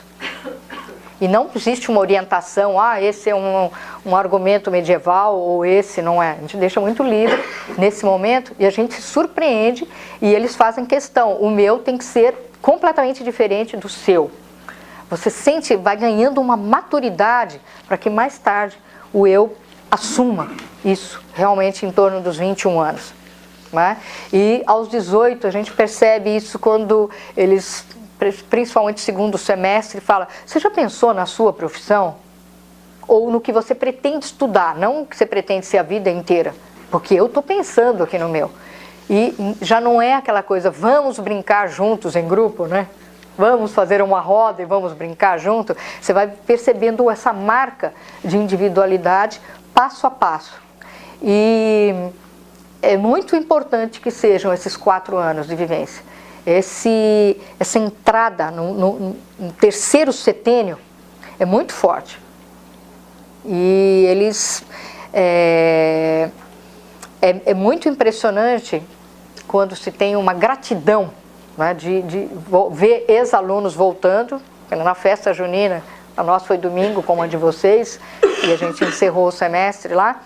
E não existe uma orientação, esse é um argumento medieval, ou esse não é. A gente deixa muito livre nesse momento, e a gente se surpreende, e eles fazem questão: o meu tem que ser completamente diferente do seu. Você sente, vai ganhando uma maturidade para que mais tarde o eu assuma isso, realmente em torno dos 21 anos. Né? E aos 18 a gente percebe isso quando eles, principalmente segundo semestre, fala: você já pensou na sua profissão? Ou no que você pretende estudar, não o que você pretende ser a vida inteira, porque eu estou pensando aqui no meu. E já não é aquela coisa: vamos brincar juntos em grupo, né? Vamos fazer uma roda e vamos brincar junto. Você vai percebendo essa marca de individualidade passo a passo. E é muito importante que sejam esses 4 anos de vivência. Essa entrada no terceiro setênio é muito forte. E eles... É muito impressionante quando se tem uma gratidão, né, de ver ex-alunos voltando. Na festa junina, a nossa foi domingo, como a de vocês, e a gente encerrou o semestre lá.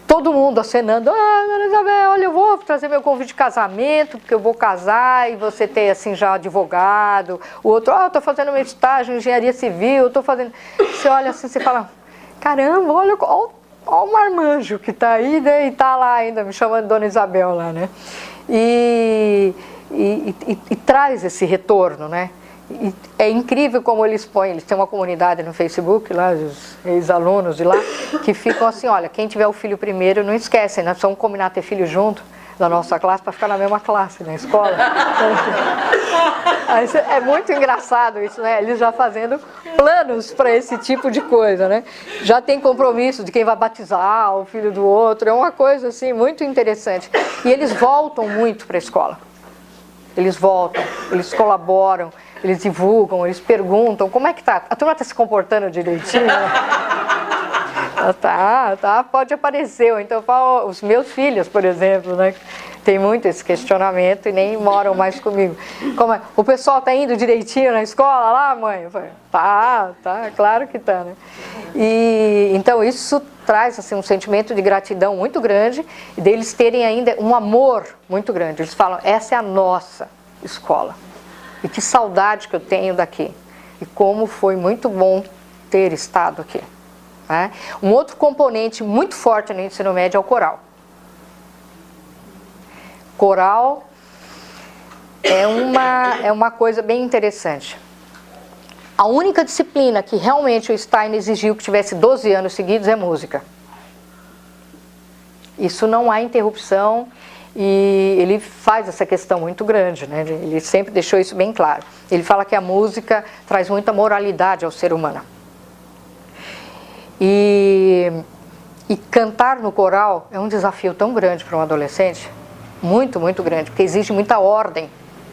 Todo mundo acenando: Dona Isabel, olha, eu vou trazer meu convite de casamento, porque eu vou casar, e você tem assim já advogado. O outro: eu estou fazendo meu estágio em engenharia civil, estou fazendo... Você olha assim, você fala: caramba, olha o marmanjo que está aí, né, e está lá ainda me chamando de Dona Isabel lá, né? E traz esse retorno, né? E é incrível como eles põem. Eles têm uma comunidade no Facebook, lá, os ex-alunos de lá, que ficam assim: olha, quem tiver o filho primeiro, não esquecem, nós vamos combinar ter filho junto da nossa classe para ficar na mesma classe na escola. É muito engraçado isso, né? Eles já fazendo planos para esse tipo de coisa, né? Já tem compromisso de quem vai batizar o filho do outro. É uma coisa assim muito interessante. E eles voltam muito para a escola. Eles voltam, eles colaboram, eles divulgam, eles perguntam: como é que tá? A turma está se comportando direitinho? Tá, pode aparecer. Ou então eu falo: os meus filhos, por exemplo, né? Tem muito esse questionamento e nem moram mais comigo. Como é? O pessoal está indo direitinho na escola lá, mãe? Eu falei: tá, claro que tá, né? E então isso traz assim um sentimento de gratidão muito grande, e deles terem ainda um amor muito grande. Eles falam: essa é a nossa escola. E que saudade que eu tenho daqui. E como foi muito bom ter estado aqui. Né? Um outro componente muito forte no ensino médio é o coral. Coral é uma coisa bem interessante. A única disciplina que realmente o Stein exigiu que tivesse 12 anos seguidos é música. Isso não há interrupção, e ele faz essa questão muito grande, né? Ele sempre deixou isso bem claro. Ele fala que a música traz muita moralidade ao ser humano. E cantar no coral é um desafio tão grande para um adolescente, muito, muito grande, porque exige muita ordem.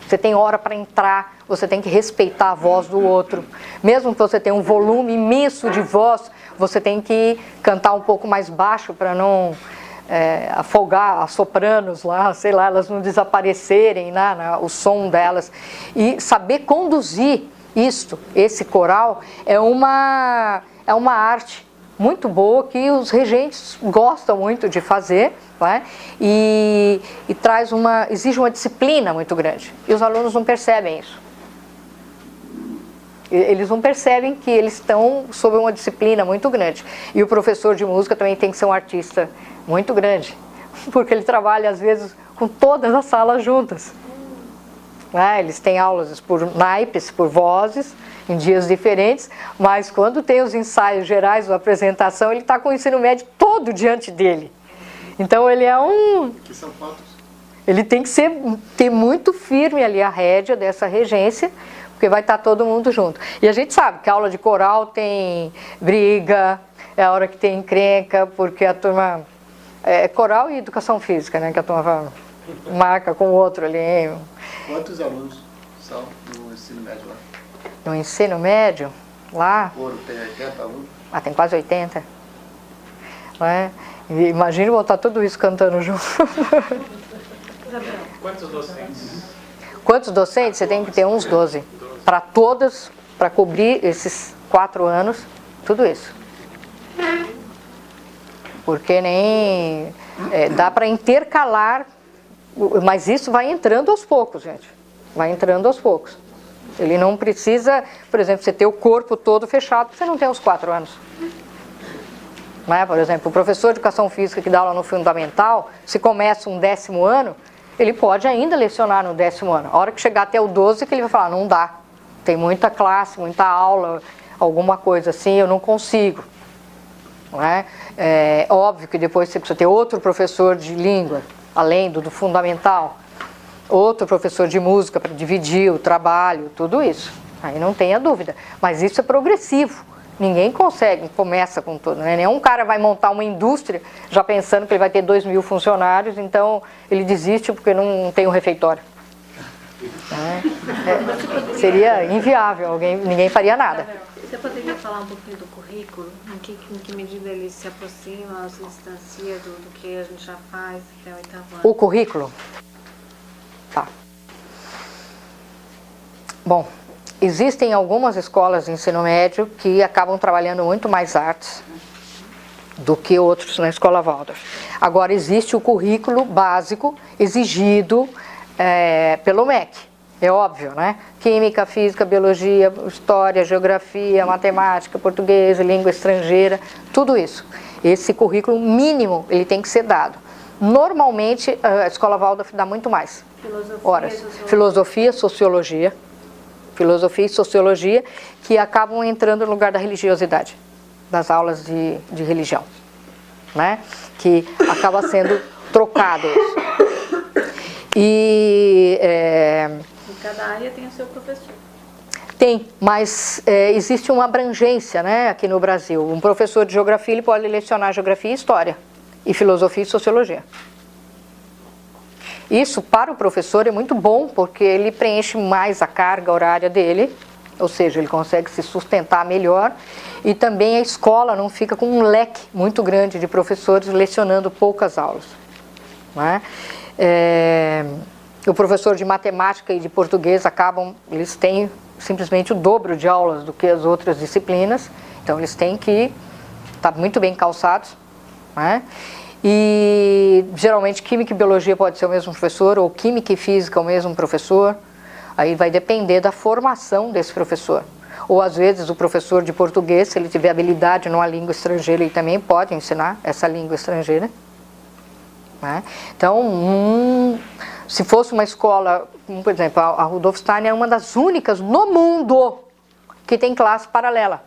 Você tem hora para entrar, você tem que respeitar a voz do outro. Mesmo que você tenha um volume imenso de voz, você tem que cantar um pouco mais baixo para não afogar as sopranos lá, sei lá, elas não desaparecerem, o som delas. E saber conduzir esse coral é uma arte muito boa que os regentes gostam muito de fazer, né? E exige uma disciplina muito grande. E os alunos não percebem isso. Eles não percebem que eles estão sob uma disciplina muito grande. E o professor de música também tem que ser um artista muito grande, porque ele trabalha às vezes com todas as salas juntas. Eles têm aulas por naipes, por vozes, em dias diferentes, mas quando tem os ensaios gerais, a apresentação, ele está com o ensino médio todo diante dele. Então ele é Que são quantos? Ele tem que ter muito firme ali a rédea dessa regência, porque vai estar todo mundo junto. E a gente sabe que a aula de coral tem briga, é a hora que tem encrenca, porque a turma... coral e educação física, né? Que a turma marca com o outro ali. Quantos alunos são no ensino médio lá? No ensino médio, lá... Ouro tem 80 alunos? Tem quase 80. Imagina botar tudo isso cantando junto. Quantos docentes? Quantos docentes? Você tem que ter uns 12. Para todas, para cobrir esses 4 anos, tudo isso. Porque nem... dá para intercalar, mas isso vai entrando aos poucos, gente. Vai entrando aos poucos. Ele não precisa, por exemplo, você ter o corpo todo fechado, você não tem os 4 anos. Por exemplo, o professor de educação física que dá aula no fundamental, se começa um 10º ano, ele pode ainda lecionar no 10º ano. A hora que chegar até o 12, que ele vai falar, não dá. Tem muita classe, muita aula, alguma coisa assim, eu não consigo. É óbvio que depois você precisa ter outro professor de língua, além do fundamental. Outro professor de música para dividir o trabalho, tudo isso. Aí não tenha dúvida. Mas isso é progressivo. Ninguém começa com tudo. Nenhum cara vai montar uma indústria já pensando que ele vai ter 2.000 funcionários, então ele desiste porque não tem um refeitório. Seria inviável, ninguém faria nada. Você poderia falar um pouquinho do currículo? Em que medida ele se aproxima, se distancia do que a gente já faz até o 8º ano? O currículo? Tá. Bom, existem algumas escolas de ensino médio que acabam trabalhando muito mais artes do que outros na Escola Waldorf. Agora, existe o currículo básico exigido pelo MEC, é óbvio, né? Química, física, biologia, história, geografia, matemática, português, língua estrangeira, tudo isso. Esse currículo mínimo, ele tem que ser dado. Normalmente, a Escola Waldorf dá muito mais. Filosofia e sociologia, que acabam entrando no lugar da religiosidade, das aulas de religião, né? Que acaba sendo trocado isso. E cada área tem o seu professor. Tem, mas existe uma abrangência, né, aqui no Brasil. Um professor de geografia, ele pode lecionar geografia e história, e filosofia e sociologia. Isso, para o professor, é muito bom, porque ele preenche mais a carga horária dele, ou seja, ele consegue se sustentar melhor, e também a escola não fica com um leque muito grande de professores lecionando poucas aulas. Né? O professor de matemática e de português eles têm simplesmente o dobro de aulas do que as outras disciplinas, então eles têm que estar muito bem calçados, né? E geralmente química e biologia pode ser o mesmo professor, ou química e física o mesmo professor. Aí vai depender da formação desse professor. Ou às vezes o professor de português, se ele tiver habilidade numa língua estrangeira, ele também pode ensinar essa língua estrangeira, né? Então, se fosse uma escola, por exemplo, a Rudolf Steiner é uma das únicas no mundo que tem classe paralela.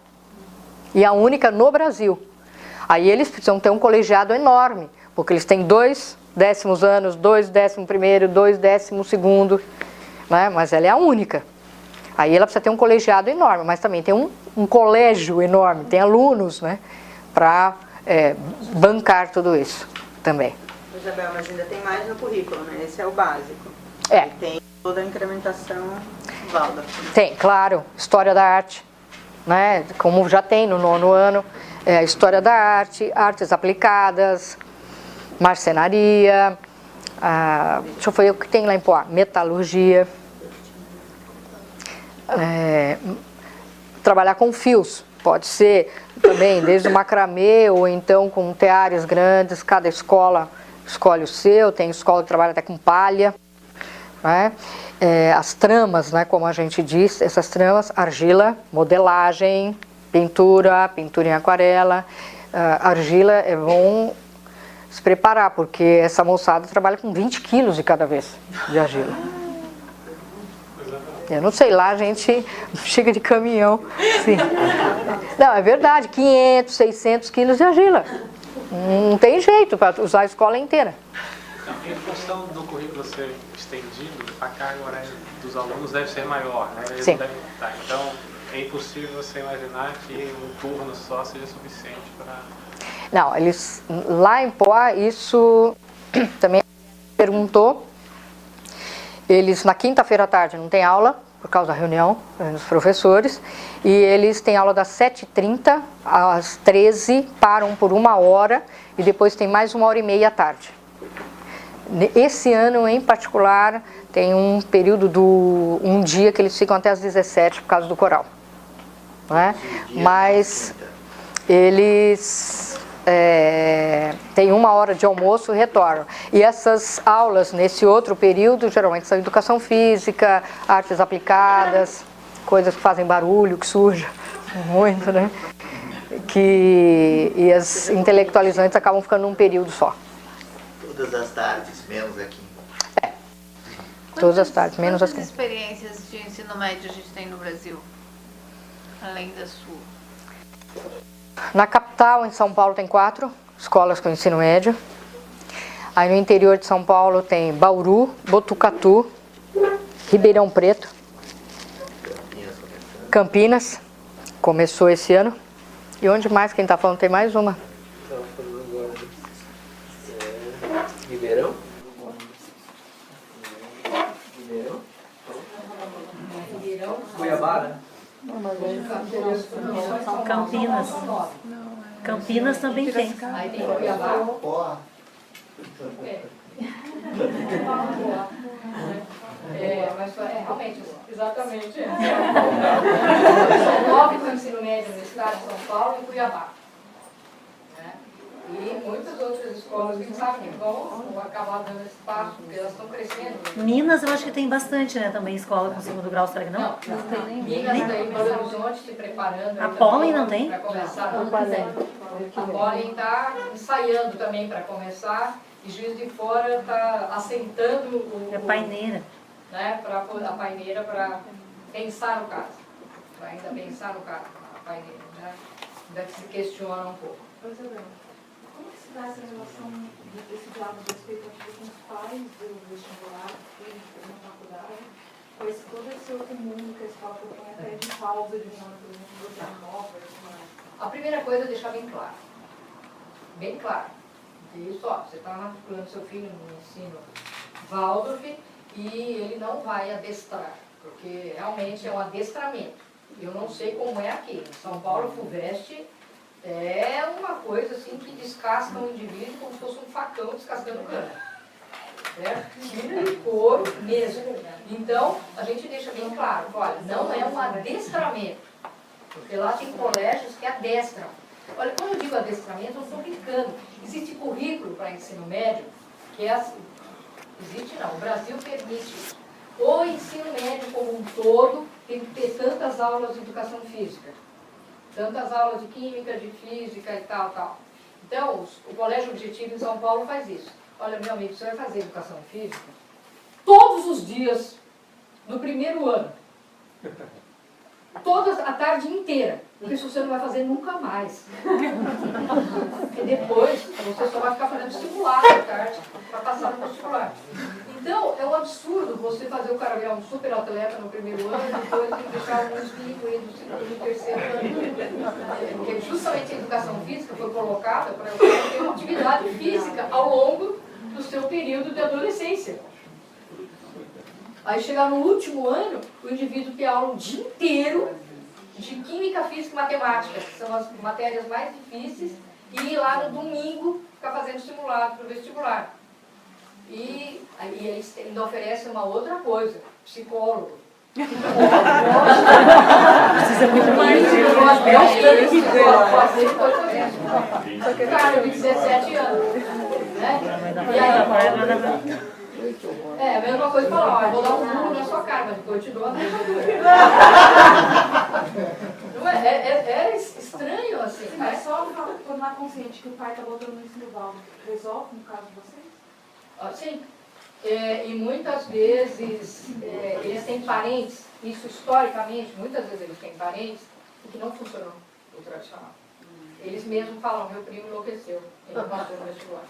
E a única no Brasil. Aí eles precisam ter um colegiado enorme, porque eles têm 2 décimos anos, 2 11º, 2 12º, né? Mas ela é a única. Aí ela precisa ter um colegiado enorme, mas também tem um colégio enorme, tem alunos, né? Para bancar tudo isso também. Isabel, mas ainda tem mais no currículo, né? Esse é o básico. É. E tem toda a incrementação Waldorf. Tem, claro, História da Arte, né? Como já tem no 9º ano, História da Arte, Artes Aplicadas, Marcenaria, deixa eu ver o que tem lá em Poá, Metalurgia, trabalhar com fios, pode ser também desde o macramê ou então com teares grandes, cada escola escolhe o seu, tem escola que trabalha até com palha, né? As tramas, né, como a gente diz, essas tramas, argila, modelagem, pintura em aquarela, argila é bom se preparar, porque essa moçada trabalha com 20 quilos de cada vez de argila. Eu não sei, lá a gente chega de caminhão, sim. Não, é verdade, 500, 600 quilos de argila. Não tem jeito para usar a escola inteira. Em função do currículo ser estendido, a carga horária dos alunos deve ser maior, né? Eles Sim. devem estar. Então, é impossível você imaginar que um turno só seja suficiente para... Não, eles lá em Poá, isso também perguntou. Eles na quinta-feira à tarde não tem aula, por causa da reunião dos professores, e eles têm aula das 7h30 às 13h, param por 1 hora e depois tem mais 1h30 à tarde. Esse ano em particular tem um período um dia que eles ficam até às 17h por causa do coral, né? Mas eles têm 1 hora de almoço e retornam. E essas aulas nesse outro período geralmente são educação física, artes aplicadas, coisas que fazem barulho, que suja muito, né? E as intelectualizantes acabam ficando num período só. Todas as tardes, menos aqui. Todas as tardes, menos as Quantas quintas. experiências de ensino médio a gente tem no Brasil? Além da sua? Na capital, em São Paulo, tem 4 escolas com ensino médio. Aí no interior de São Paulo tem Bauru, Botucatu, Ribeirão Preto, Campinas, começou esse ano. E onde mais, quem está falando, tem mais uma. Estava falando agora. Ribeirão? Ribeirão? Cuiabá, né? Campinas. Campinas também tem. Aí tem Cuiabá. Mas realmente, exatamente. São 9 com ensino médio no estado de São Paulo e Cuiabá. Né? E muitas outras escolas que sabem que vão acabar dando espaço, porque elas estão crescendo. Minas, eu acho que tem bastante, né, também escola com 2º grau, será que não? Não tem nem. Minas está em Belo Horizonte se preparando. A Pólen não tem? Para começar. A Pólen está ensaiando também para começar. E Juiz de Fora está aceitando É paineira. Né, a paineira para pensar no caso. Para ainda pensar no caso, a paineira. Né? Ainda que se questiona um pouco. Como que se dá essa relação desse diálogo da expectativa com os pais do vestibular, filhos na faculdade, com todo esse outro mundo que a escola propõe até de pausa de uma coisa nova? A primeira coisa é deixar bem claro. Bem claro. Isso, ó, você está matriculando seu filho no ensino Waldorf e ele não vai adestrar, porque realmente é um adestramento. Eu não sei como é aqui. Em São Paulo, FUVEST é uma coisa assim que descasca um indivíduo como se fosse um facão descascando cana. Tira de couro mesmo. Então, a gente deixa bem claro, olha, não é um adestramento, porque lá tem colégios que adestram. Olha, quando eu digo adestramento, eu estou brincando. Existe currículo para ensino médio, que é assim. Existe não, o Brasil permite isso. O ensino médio como um todo tem que ter tantas aulas de educação física, tantas aulas de química, de física e tal, tal. Então, o Colégio Objetivo em São Paulo faz isso. Olha, meu amigo, você vai fazer educação física todos os dias no primeiro ano. Toda a tarde inteira. Porque isso você não vai fazer nunca mais. Porque depois você só vai ficar fazendo simulado à tarde para passar no vestibular. Então, é um absurdo você fazer o cara virar um super atleta no primeiro ano e depois deixar um espírito no segundo e terceiro ano. Porque justamente a educação física foi colocada para ter uma atividade física ao longo do seu período de adolescência. Aí chegar no último ano, o indivíduo tem aula o dia inteiro de química, física e matemática, que são as matérias mais difíceis, e ir lá no domingo ficar fazendo simulado para o vestibular. E aí eles ainda oferecem uma outra coisa, psicólogo. Precisa muito mais de cara de 17 anos. Né? E aí, é a mesma coisa falar, vou dar um murro na sua cara, mas depois eu te dou uma dentadura. Não é? É estranho assim. Sim, mas só tornar consciente que o pai está botando no ensino válvulo, resolve no caso de vocês? Sim. E muitas vezes eles têm parentes, isso historicamente, muitas vezes eles têm parentes que não funcionam no tradicional. Eles mesmos falam, meu primo enlouqueceu, ele não passou no vestibular.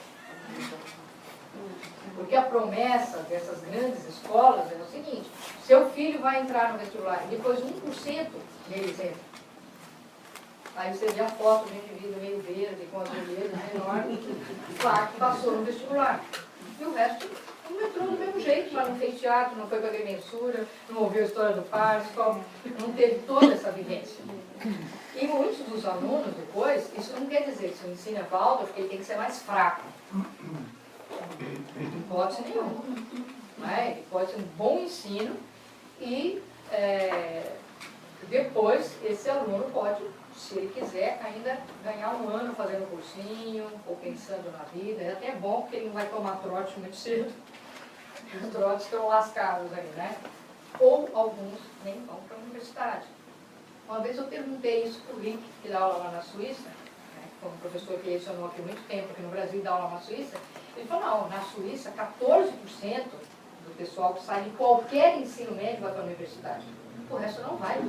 Porque a promessa dessas grandes escolas é o seguinte, seu filho vai entrar no vestibular, e depois 1% deles entram. Aí você vê a foto do indivíduo meio verde, com as orelhas enormes, claro que passou no vestibular. E o resto não entrou do mesmo jeito, lá não fez teatro, não foi para a agrimensura, não ouviu a história do Parsifal, não teve toda essa vivência. E muitos dos alunos depois, isso não quer dizer que se o ensino é Waldorf, ele tem que ser mais fraco. Não pode ser nenhum. Né? Ele pode ser um bom ensino e depois esse aluno pode, se ele quiser, ainda ganhar um ano fazendo cursinho ou pensando na vida. É até bom porque ele não vai tomar trote muito cedo. Os trotes estão lascados aí, né? Ou alguns nem vão para a universidade. Uma vez eu perguntei isso para o Rick, que dá aula lá na Suíça, né? Como professor que lecionou aqui há muito tempo, aqui no Brasil e dá aula na Suíça. Ele falou, não, na Suíça 14% do pessoal que sai de qualquer ensino médio vai para a universidade. O resto não vai.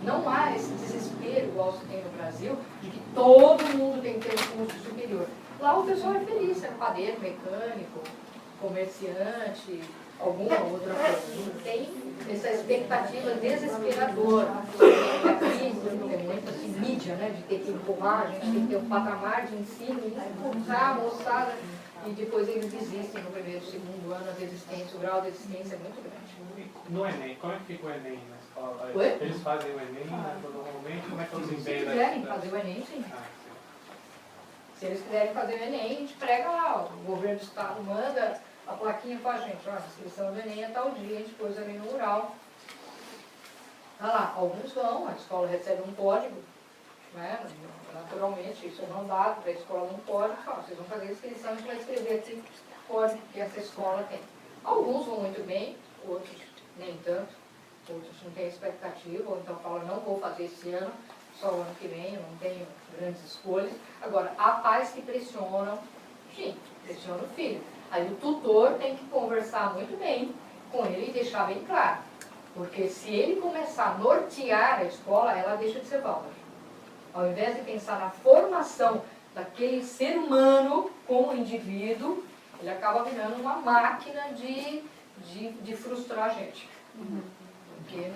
Não há esse desespero igual se tem no Brasil, de que todo mundo tem que ter um curso superior. Lá o pessoal é feliz, sendo padeiro, mecânico, comerciante, alguma outra coisa. Não tem essa expectativa desesperadora. Aqui tem muito assim, mídia, né, de ter que empurrar, a gente tem que ter um patamar de ensino, e empurrar a moçada, e depois eles desistem no primeiro, segundo ano, a desistência, o grau de desistência é muito grande. No Enem, como é que fica o Enem na escola? Oi? Eles fazem o Enem, né, normalmente, como é que eles Se desempenham? quiserem fazer o Enem, sim. Se eles quiserem fazer o Enem, a gente prega lá, o governo do estado manda a plaquinha com a gente, ó, a inscrição do Enem é tal dia, a gente pôs ali no mural. Ah lá, alguns vão, a escola recebe um código, né, naturalmente, isso é mandado para a escola um código, ó, vocês vão fazer a inscrição, a gente vai escrever aqui o código que essa escola tem. Alguns vão muito bem, outros nem tanto, outros não têm expectativa, ou então falam, não vou fazer esse ano, só o ano que vem, eu não tenho grandes escolhas. Agora, há pais que pressionam, sim, pressionam o filho. Aí o tutor tem que conversar muito bem com ele e deixar bem claro. Porque se ele começar a nortear a escola, ela deixa de ser Waldorf. Ao invés de pensar na formação daquele ser humano como indivíduo, ele acaba virando uma máquina de frustrar a gente. Porque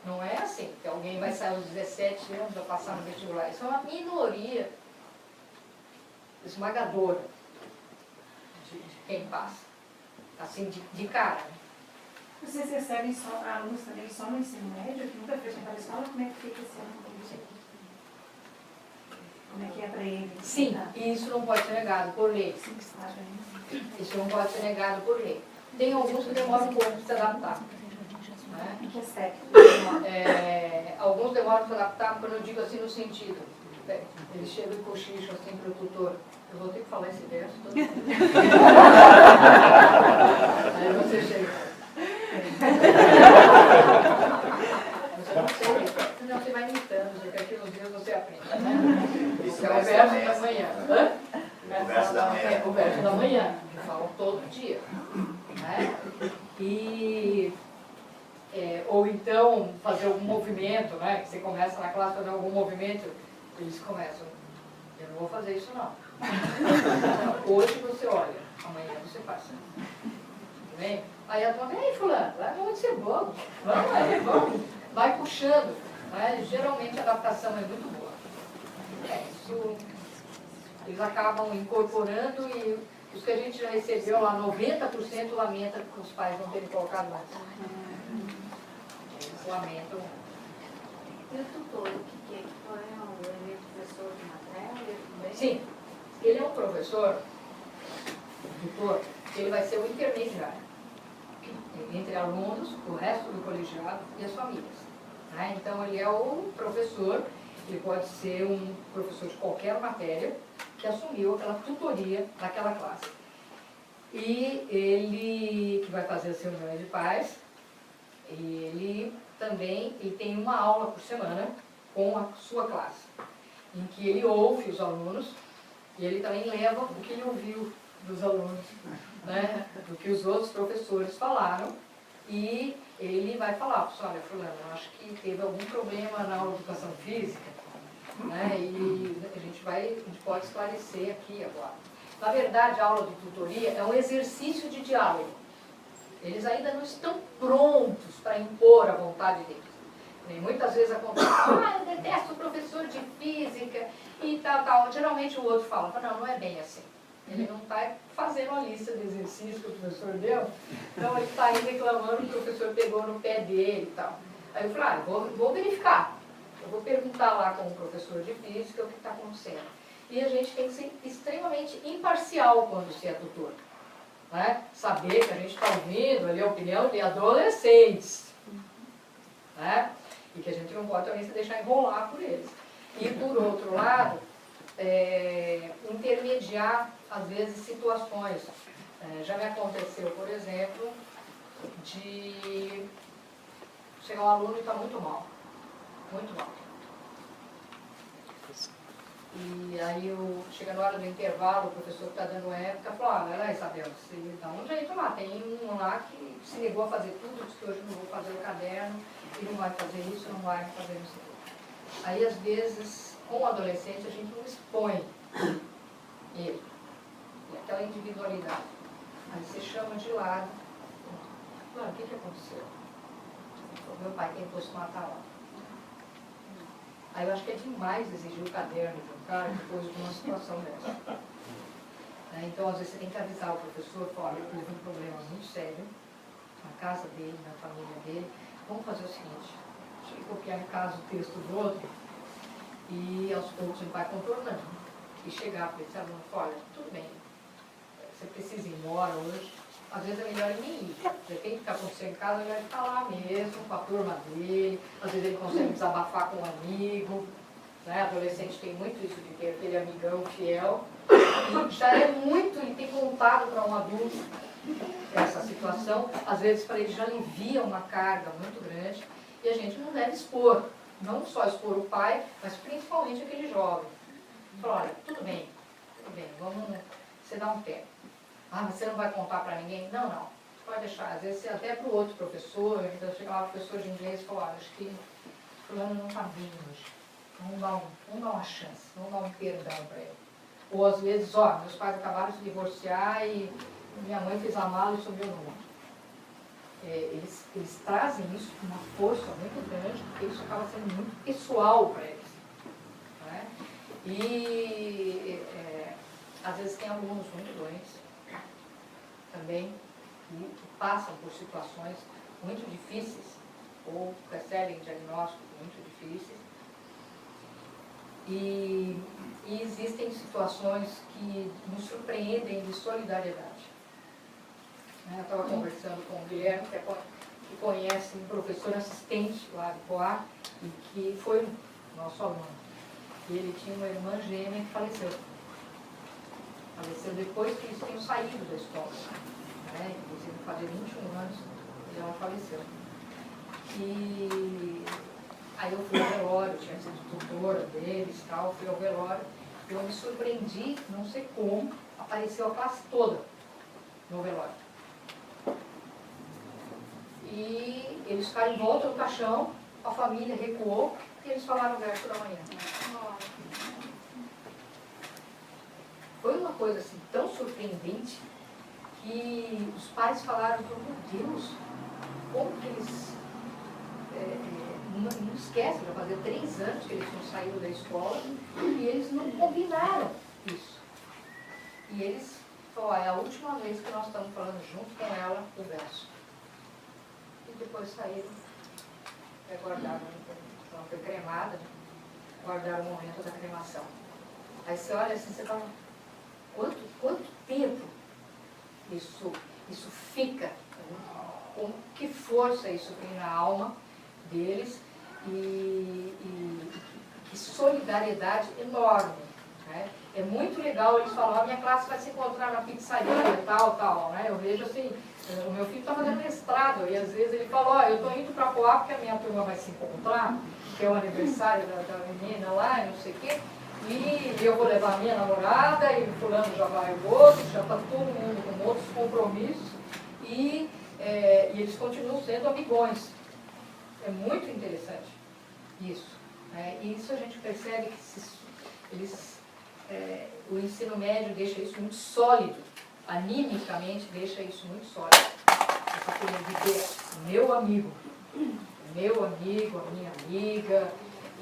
não é assim, que alguém vai sair aos 17 anos para passar no vestibular. Isso é uma minoria esmagadora de quem passa. Assim, de cara. Vocês recebem só alunos também só no ensino médio, que nunca frequentaram a escola? Como é que fica esse ano? Como é que é para eles? Sim, e isso não pode ser negado por lei. Isso não pode ser negado por lei. Tem alguns que demoram um pouco para se adaptar. Né? Que aspecto? Alguns demoram para se adaptar, quando eu digo assim no sentido. Eles chegam e cochicham assim para o tutor. Eu vou ter que falar esse verso todo mundo. Aí você chega. Você não sei. Não, você vai imitando, porque aqui nos dias você aprende. Né? Isso é o verso da manhã. O verso da manhã. O verso da manhã, que falam todo dia. Né? Ou então, fazer fazer algum movimento, né? Que você começa na classe a fazer algum movimento, eles começam, eu não vou fazer isso não. Hoje você olha, amanhã você faz. Tudo bem? Aí a turma, ei fulano, vai de ser bobo, vamos, vai puxando. Né? Geralmente a adaptação é muito boa. Isso, eles acabam incorporando e os que a gente já recebeu lá, 90% lamenta que os pais não terem colocado mais. Eles lamentam. E o tutor, o que é? Ele é professor de matéria também? Sim, ele é um professor, tutor, ele vai ser o intermediário entre alunos, o resto do colegiado e as famílias. Né? Então ele é o professor, ele pode ser um professor de qualquer matéria que assumiu aquela tutoria daquela classe. E ele, que vai fazer as reuniões de pais, ele também tem uma aula por semana com a sua classe, em que ele ouve os alunos e ele também leva o que ele ouviu dos alunos, né? Do que os outros professores falaram, e ele vai falar, olha, fulano, eu acho que teve algum problema na aula de educação física, né? E a gente pode esclarecer aqui agora. Na verdade, a aula de tutoria é um exercício de diálogo. Eles ainda não estão prontos para impor a vontade deles. E muitas vezes acontece, eu detesto o professor de física e tal. Geralmente o outro fala, não é bem assim. Ele não está fazendo a lista de exercícios que o professor deu, então ele está aí reclamando que o professor pegou no pé dele e tal. Aí eu falei, vou verificar. Eu vou perguntar lá com o professor de física o que está acontecendo. E a gente tem que ser extremamente imparcial quando se é tutor. Né? Saber que a gente está ouvindo ali a opinião de adolescentes. Né? E que a gente não pode também se deixar enrolar por eles. E por outro lado, intermediar, às vezes, situações. Já me aconteceu, por exemplo, de chegar um aluno e está muito mal. Muito mal. E aí, chega na hora do intervalo, o professor que está dando época falou, olha, Isabel, você dá um jeito lá. Tem um lá que se negou a fazer tudo, disse que hoje não vou fazer o caderno, e não vai fazer isso, não vai fazer isso. Aí, às vezes, com o adolescente, a gente não expõe ele. Aquela individualidade. Aí você chama de lado. Mano, o que aconteceu? Meu pai tentou se matar lá. Aí eu acho que é demais exigir o caderno de um cara depois de uma situação dessa. Então, às vezes, você tem que avisar o professor, falar, ele teve um problema muito sério na casa dele, na família dele. Vamos fazer o seguinte, deixa eu copiar em casa o texto do outro e aos poucos ele vai contornando. E chegar para esse aluno e falar, olha, tudo bem, você precisa ir embora hoje, às vezes é melhor nem ir. De repente, ficar com você em casa, ele vai ficar lá mesmo, com a turma dele, às vezes ele consegue desabafar com um amigo, né? Adolescente tem muito isso de ter aquele amigão fiel, e já é muito, ele tem contado para um adulto essa situação, às vezes para ele já alivia uma carga muito grande, e a gente não deve expor, não só expor o pai, mas principalmente aquele jovem. Fala, olha, tudo bem, vamos, você dá um tempo. Ah, mas você não vai contar para ninguém? Não, não. Pode deixar. Às vezes até para o outro professor, então chega lá o professor de inglês e fala, olha, acho que fulano não está bem hoje. Vamos dar uma chance, vamos dar um perdão para ele. Ou às vezes, meus pais acabaram de se divorciar e minha mãe fez a mala e subiu no mundo. Eles trazem isso com uma força muito grande, porque isso acaba sendo muito pessoal para eles. Né? E às vezes tem alunos muito doentes também, que passam por situações muito difíceis, ou recebem diagnósticos muito difíceis. E existem situações que nos surpreendem de solidariedade. Eu estava conversando com o Guilherme, que conhece um professor assistente lá de Poá, e que foi nosso aluno. E ele tinha uma irmã gêmea que faleceu. Faleceu depois que eles tinham saído da escola. Inclusive, fazia 21 anos e ela faleceu. E aí eu fui ao velório, eu tinha sido tutora deles e tal, fui ao velório. E eu me surpreendi, não sei como, apareceu a classe toda no velório. E eles ficaram em volta do caixão, a família recuou e eles falaram o verso da manhã. Foi uma coisa assim tão surpreendente que os pais falaram, meu Deus, como que eles não esquecem, já fazia 3 anos que eles tinham saído da escola e eles não combinaram isso. E eles falaram, é a última vez que nós estamos falando junto com ela o verso. E depois saíram, guardaram, ela foi cremada, guardaram o momento da cremação. Aí você olha assim, você fala, quanto tempo isso fica, com que força isso tem na alma deles e que solidariedade enorme, né? É muito legal eles falam, a minha classe vai se encontrar na pizzaria, tal, né? Eu vejo assim, o meu filho está fazendo mestrado e às vezes ele fala, eu estou indo para Poá porque a minha turma vai se encontrar, que é o aniversário da menina lá, não sei o quê, e eu vou levar a minha namorada e fulano já vai o outro, já está todo mundo com outros compromissos e eles continuam sendo amigões. É muito interessante isso, né? E isso a gente percebe que o ensino médio deixa isso muito sólido, animicamente deixa isso muito sólido. Essa coisa de ter meu amigo, a minha amiga,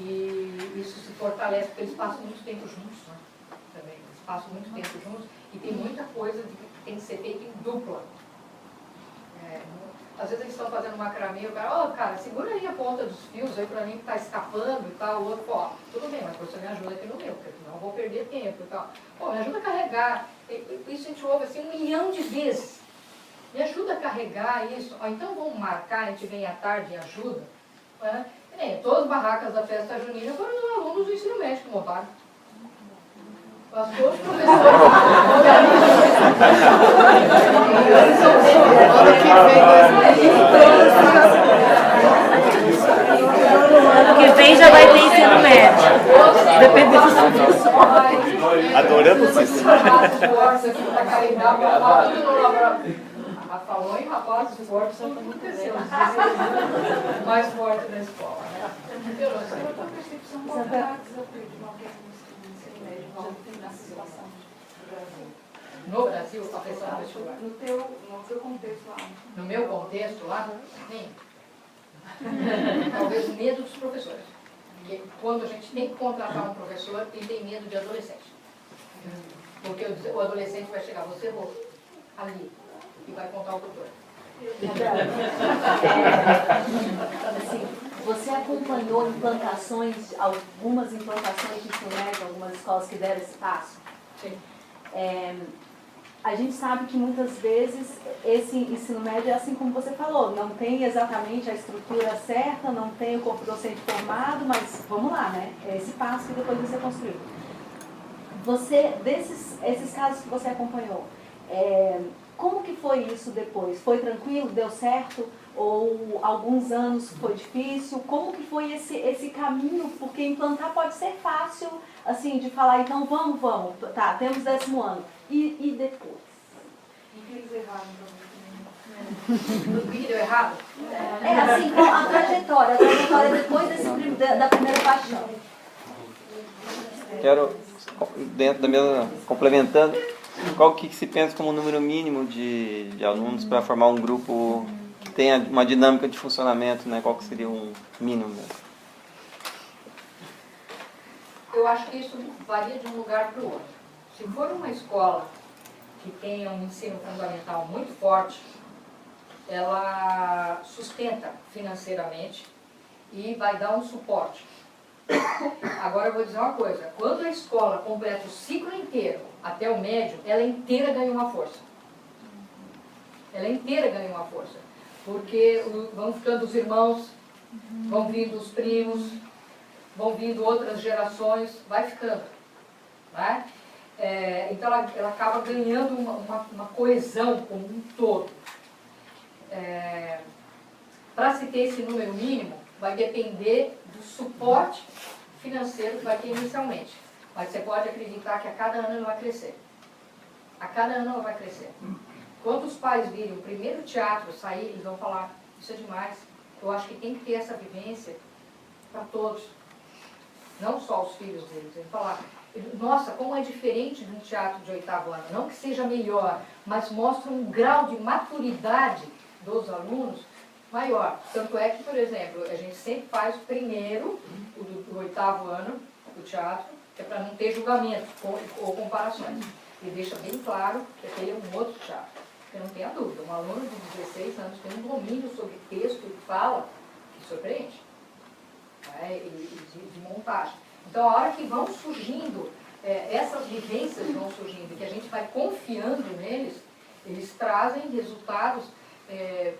e isso se fortalece, porque eles passam muito tempo juntos, né? Também, eles passam muito tempo juntos e tem muita coisa que tem que ser feita em dupla. Às vezes eles estão fazendo macramê, o cara, cara, segura aí a ponta dos fios aí pra mim que tá escapando e tal, o outro, tudo bem, mas você me ajuda aqui no meu, porque senão eu vou perder tempo e tal. Me ajuda a carregar. Isso a gente ouve assim 1 milhão de vezes. Me ajuda a carregar isso. Então vamos marcar, a gente vem à tarde e ajuda. Né? Todas as barracas da festa junina foram os alunos do ensino médio que montaram. Todos os professores. Ano que vem já vai ter ensino médio. Dependendo do professor. Adorando isso. Ela falou em rapazes fortes, são muito mais forte da escola. A tua percepção, qual é o desafio de uma no ensino médio nessa situação do Brasil? No Brasil, a pressão do vestibular. No teu contexto lá. No meu contexto lá, nem. Talvez o medo dos professores. Porque quando a gente tem que contratar um professor, ele tem medo de adolescente. Porque o adolescente vai chegar, você vou ali, e vai contar o doutor. Assim, você acompanhou implantações, algumas implantações de ensino médio, algumas escolas que deram esse passo? Sim. A gente sabe que muitas vezes esse ensino médio é assim como você falou, não tem exatamente a estrutura certa, não tem o corpo docente formado, mas vamos lá, né? É esse passo que depois você construiu. Esses casos que você acompanhou, como que foi isso depois? Foi tranquilo? Deu certo? Ou alguns anos foi difícil? Como que foi esse caminho? Porque implantar pode ser fácil, assim, de falar, então vamos, tá, temos 10º ano. E depois? O que eles erraram também? O que deu errado? Assim, a trajetória depois da primeira paixão. Quero, dentro da mesma, complementando, qual que se pensa como número mínimo de alunos para formar um grupo que tenha uma dinâmica de funcionamento, né? Qual que seria um mínimo mesmo? Eu acho que isso varia de um lugar para o outro. Se for uma escola que tenha um ensino fundamental muito forte, ela sustenta financeiramente e vai dar um suporte. Agora eu vou dizer uma coisa, quando a escola completa o ciclo inteiro, até o médio, ela inteira ganha uma força. Ela inteira ganha uma força. Porque vão ficando os irmãos, vão vindo os primos, vão vindo outras gerações, vai ficando. Né? Então ela acaba ganhando uma coesão como um todo. Para se ter esse número mínimo, vai depender do suporte financeiro que vai ter inicialmente. Mas você pode acreditar que a cada ano ela vai crescer. A cada ano ela vai crescer. Quando os pais virem o primeiro teatro sair, eles vão falar, isso é demais. Eu acho que tem que ter essa vivência para todos, não só os filhos deles. Ele falar, nossa, como é diferente de um teatro de 8º ano, não que seja melhor, mas mostra um grau de maturidade dos alunos maior. Tanto é que, por exemplo, a gente sempre faz primeiro o do 8º ano do teatro, que é para não ter julgamentos ou comparações. E deixa bem claro que aquele é um outro teatro. Porque não tenha dúvida, um aluno de 16 anos tem um domínio sobre texto e fala que surpreende, né? E de montagem. Então, a hora que vão surgindo, essas vivências vão surgindo, que a gente vai confiando neles, eles trazem resultados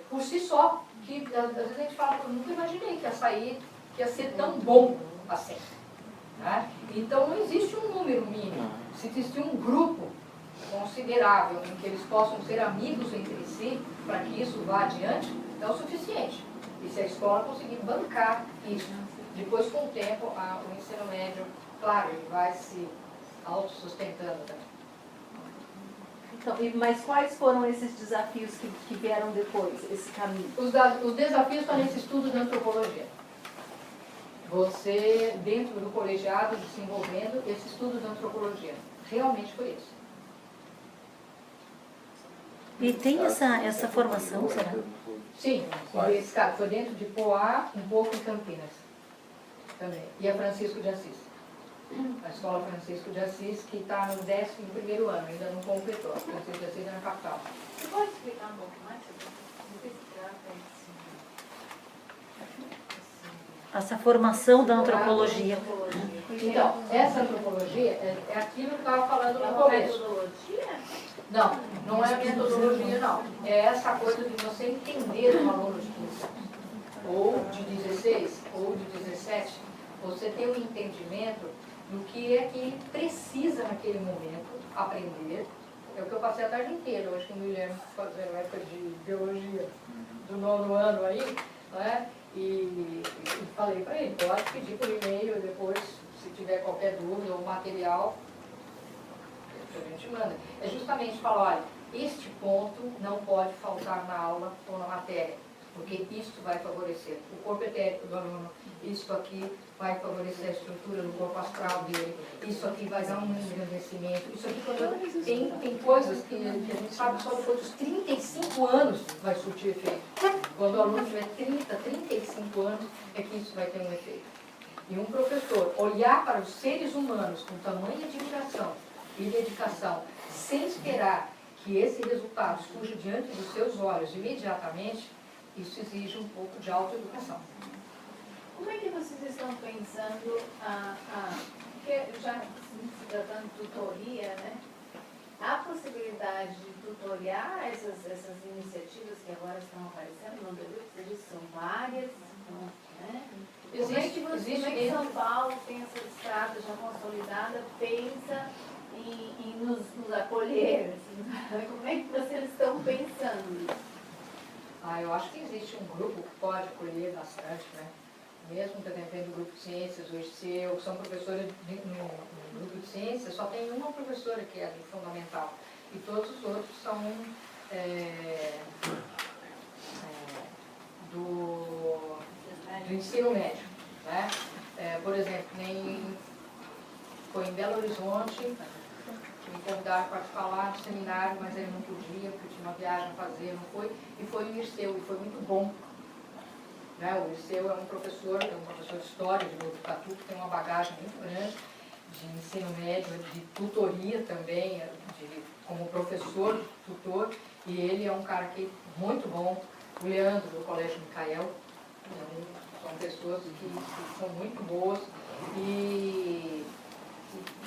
por si só, que às vezes a gente fala, eu nunca imaginei que ia ser tão bom assim. Né? Então, não existe um número mínimo. Se existe um grupo considerável em que eles possam ser amigos entre si, para que isso vá adiante, é o suficiente. E se a escola conseguir bancar isso, depois com o tempo, o ensino médio, claro, ele vai se autossustentando também. Então, mas quais foram esses desafios que vieram depois, esse caminho? Os desafios estão nesse estudo da antropologia. Você, dentro do colegiado, desenvolvendo esse estudo da antropologia. Realmente foi isso. E tem essa formação, será? Sim, esse cara foi dentro de Poá, um pouco em Campinas também. E a Francisco de Assis. A escola Francisco de Assis, que está no 11º ano, ainda não completou. A Francisco de Assis é na capital. Você pode explicar um pouco mais sobre o que se trata Essa formação da antropologia. Então, essa antropologia é aquilo que eu estava falando no começo. metodologia? Não, não é a metodologia, não. É essa coisa de você entender um aluno de 15 anos, ou de 16, ou de 17, você ter um entendimento do que é que ele precisa naquele momento aprender. É o que eu passei a tarde inteira, eu acho que o Guilherme fazendo época de biologia do 9º ano aí, né? E falei para ele, pode pedir por e-mail depois, se tiver qualquer dúvida ou material, a gente manda. É justamente falar, olha, este ponto não pode faltar na aula ou na matéria, porque isso vai favorecer o corpo etérico do aluno, isso aqui vai favorecer a estrutura do corpo astral dele, isso aqui vai dar um engrandecimento, isso aqui tem coisas que a gente sabe só depois dos 35 anos vai surtir efeito. Quando o aluno tiver 30, 35 anos, é que isso vai ter um efeito. E um professor olhar para os seres humanos com tamanha admiração e dedicação, sem esperar que esse resultado surja diante dos seus olhos imediatamente, isso exige um pouco de autoeducação. Como é que vocês estão pensando, porque já se tratando de tutoria, né? Há possibilidade de tutoriar essas iniciativas que agora estão aparecendo no Deluxe? São várias, né? Como é que São Paulo tem essa estrada já consolidada, pensa em nos acolher? Assim, como é que vocês estão pensando isso? Eu acho que existe um grupo que pode acolher bastante, né? Mesmo que eu tenha feito o grupo de ciências, o ICEU, que são professores no grupo de ciências, só tem uma professora que é do fundamental. E todos os outros são do ensino médio. Né? Por exemplo, foi em Belo Horizonte, me convidaram para falar no seminário, mas ele não podia, porque tinha uma viagem a fazer, não foi. E foi no ICEU, e foi muito bom. Né? O ICEU é um professor de história de Botucatu, que tem uma bagagem muito grande de ensino médio, de tutoria também, como professor, tutor, e ele é um cara que muito bom. O Leandro, do Colégio Micael, são pessoas que são muito boas, e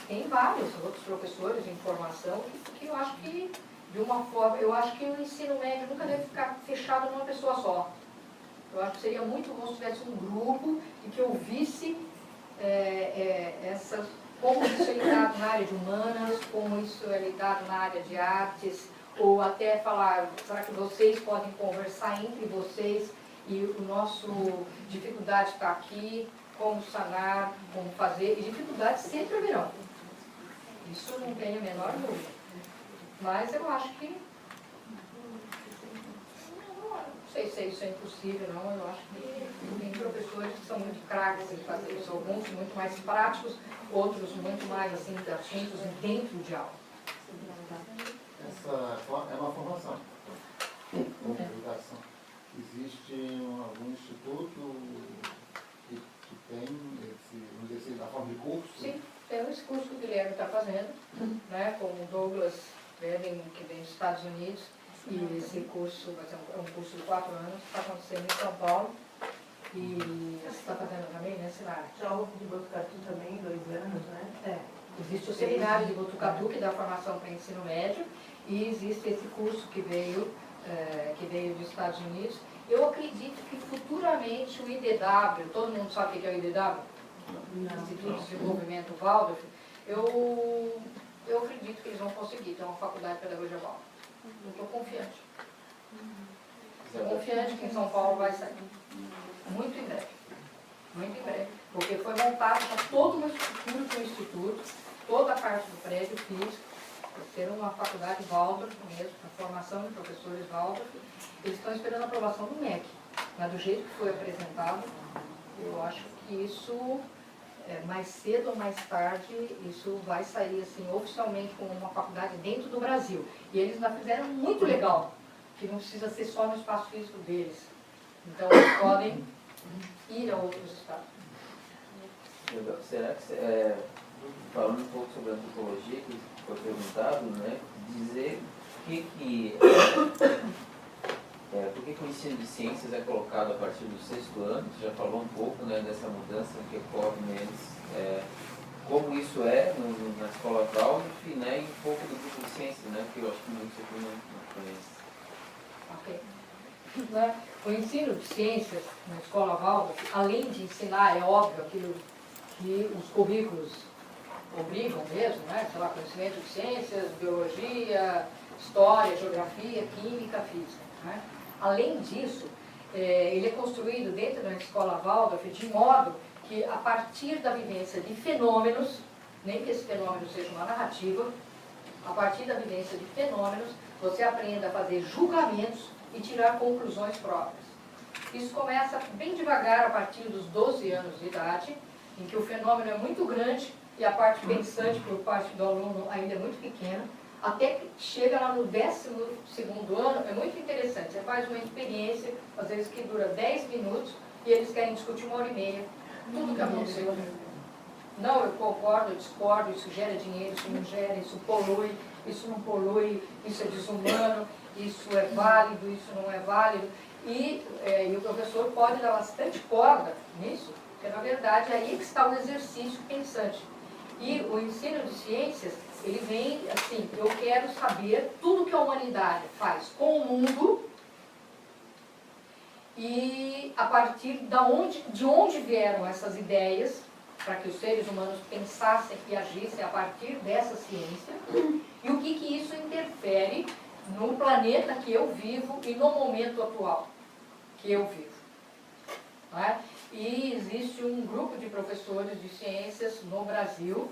tem vários outros professores de formação que eu acho que, de uma forma, eu acho que o ensino médio nunca deve ficar fechado numa pessoa só. Eu acho que seria muito bom se tivesse um grupo e que ouvisse como isso é lidado na área de humanas, como isso é lidado na área de artes, ou até falar, será que vocês podem conversar entre vocês e o nosso dificuldade está aqui, como sanar, como fazer, e dificuldades sempre haverão. Isso não tem a menor dúvida. Mas eu acho que sei se isso é impossível, não. Eu acho que tem professores que são muito craques em fazer isso, alguns muito mais práticos, outros muito mais assim, atentos dentro de aula. Essa é uma formação, uma educação. Existe algum instituto que tem esse, vamos dizer assim, na forma de curso? Sim, tem esse curso que o Guilherme está fazendo, né, com o Douglas Beden, que vem dos Estados Unidos, e esse curso vai ser um curso de 4 anos, está acontecendo em São Paulo, e você está fazendo também, né, Sinara? Já houve de Botucatu também, 2 anos, né? É. Existe o seminário de Botucatu, que dá formação para ensino médio, e existe esse curso que veio dos Estados Unidos. Eu acredito que futuramente o IDW, todo mundo sabe o que é o IDW? Instituto de Desenvolvimento Waldorf, eu acredito que eles vão conseguir ter uma faculdade de pedagogia Waldorf. Eu estou confiante. Estou confiante que em São Paulo vai sair. Muito em breve. Muito em breve. Porque foi montado com toda uma estrutura do Instituto, toda a parte do prédio físico, para ser uma faculdade Waldorf mesmo, a formação de professores Waldorf. Eles estão esperando a aprovação do MEC. Mas do jeito que foi apresentado, eu acho que isso, mais cedo ou mais tarde, isso vai sair assim, oficialmente como uma faculdade dentro do Brasil. E eles ainda fizeram muito legal, que não precisa ser só no espaço físico deles. Então eles podem ir a outros estados. Será que, falando um pouco sobre a antropologia, que foi perguntado, né, dizer por que o ensino de ciências é colocado a partir do 6º ano? Você já falou um pouco, né, dessa mudança que ocorre neles, como isso é na escola Waldorf, né, e um pouco do grupo de ciências, né, porque eu acho que muitos aqui não conhecem. Ok. O ensino de ciências na escola Waldorf, além de ensinar, é óbvio, aquilo que os currículos obrigam mesmo, né, sei lá, conhecimento de ciências, biologia, história, geografia, química, física, né? Além disso, ele é construído dentro da escola Waldorf de modo que, a partir da vivência de fenômenos, nem que esse fenômeno seja uma narrativa, a partir da vivência de fenômenos, você aprenda a fazer julgamentos e tirar conclusões próprias. Isso começa bem devagar, a partir dos 12 anos de idade, em que o fenômeno é muito grande e a parte pensante por parte do aluno ainda é muito pequena, até que chega lá no 12º ano, é muito interessante. Você faz uma experiência, às vezes que dura 10 minutos, e eles querem discutir 1h30, tudo que aconteceu. Não, eu concordo, eu discordo, isso gera dinheiro, isso não gera, isso polui, isso não polui, isso é desumano, isso é válido, isso não é válido. E o professor pode dar bastante corda nisso, porque na verdade é aí que está o exercício pensante. E o ensino de ciências, ele vem assim, eu quero saber tudo que a humanidade faz com o mundo e a partir de onde vieram essas ideias, para que os seres humanos pensassem e agissem a partir dessa ciência, e o que isso interfere no planeta que eu vivo e no momento atual que eu vivo. Não é? E existe um grupo de professores de ciências no Brasil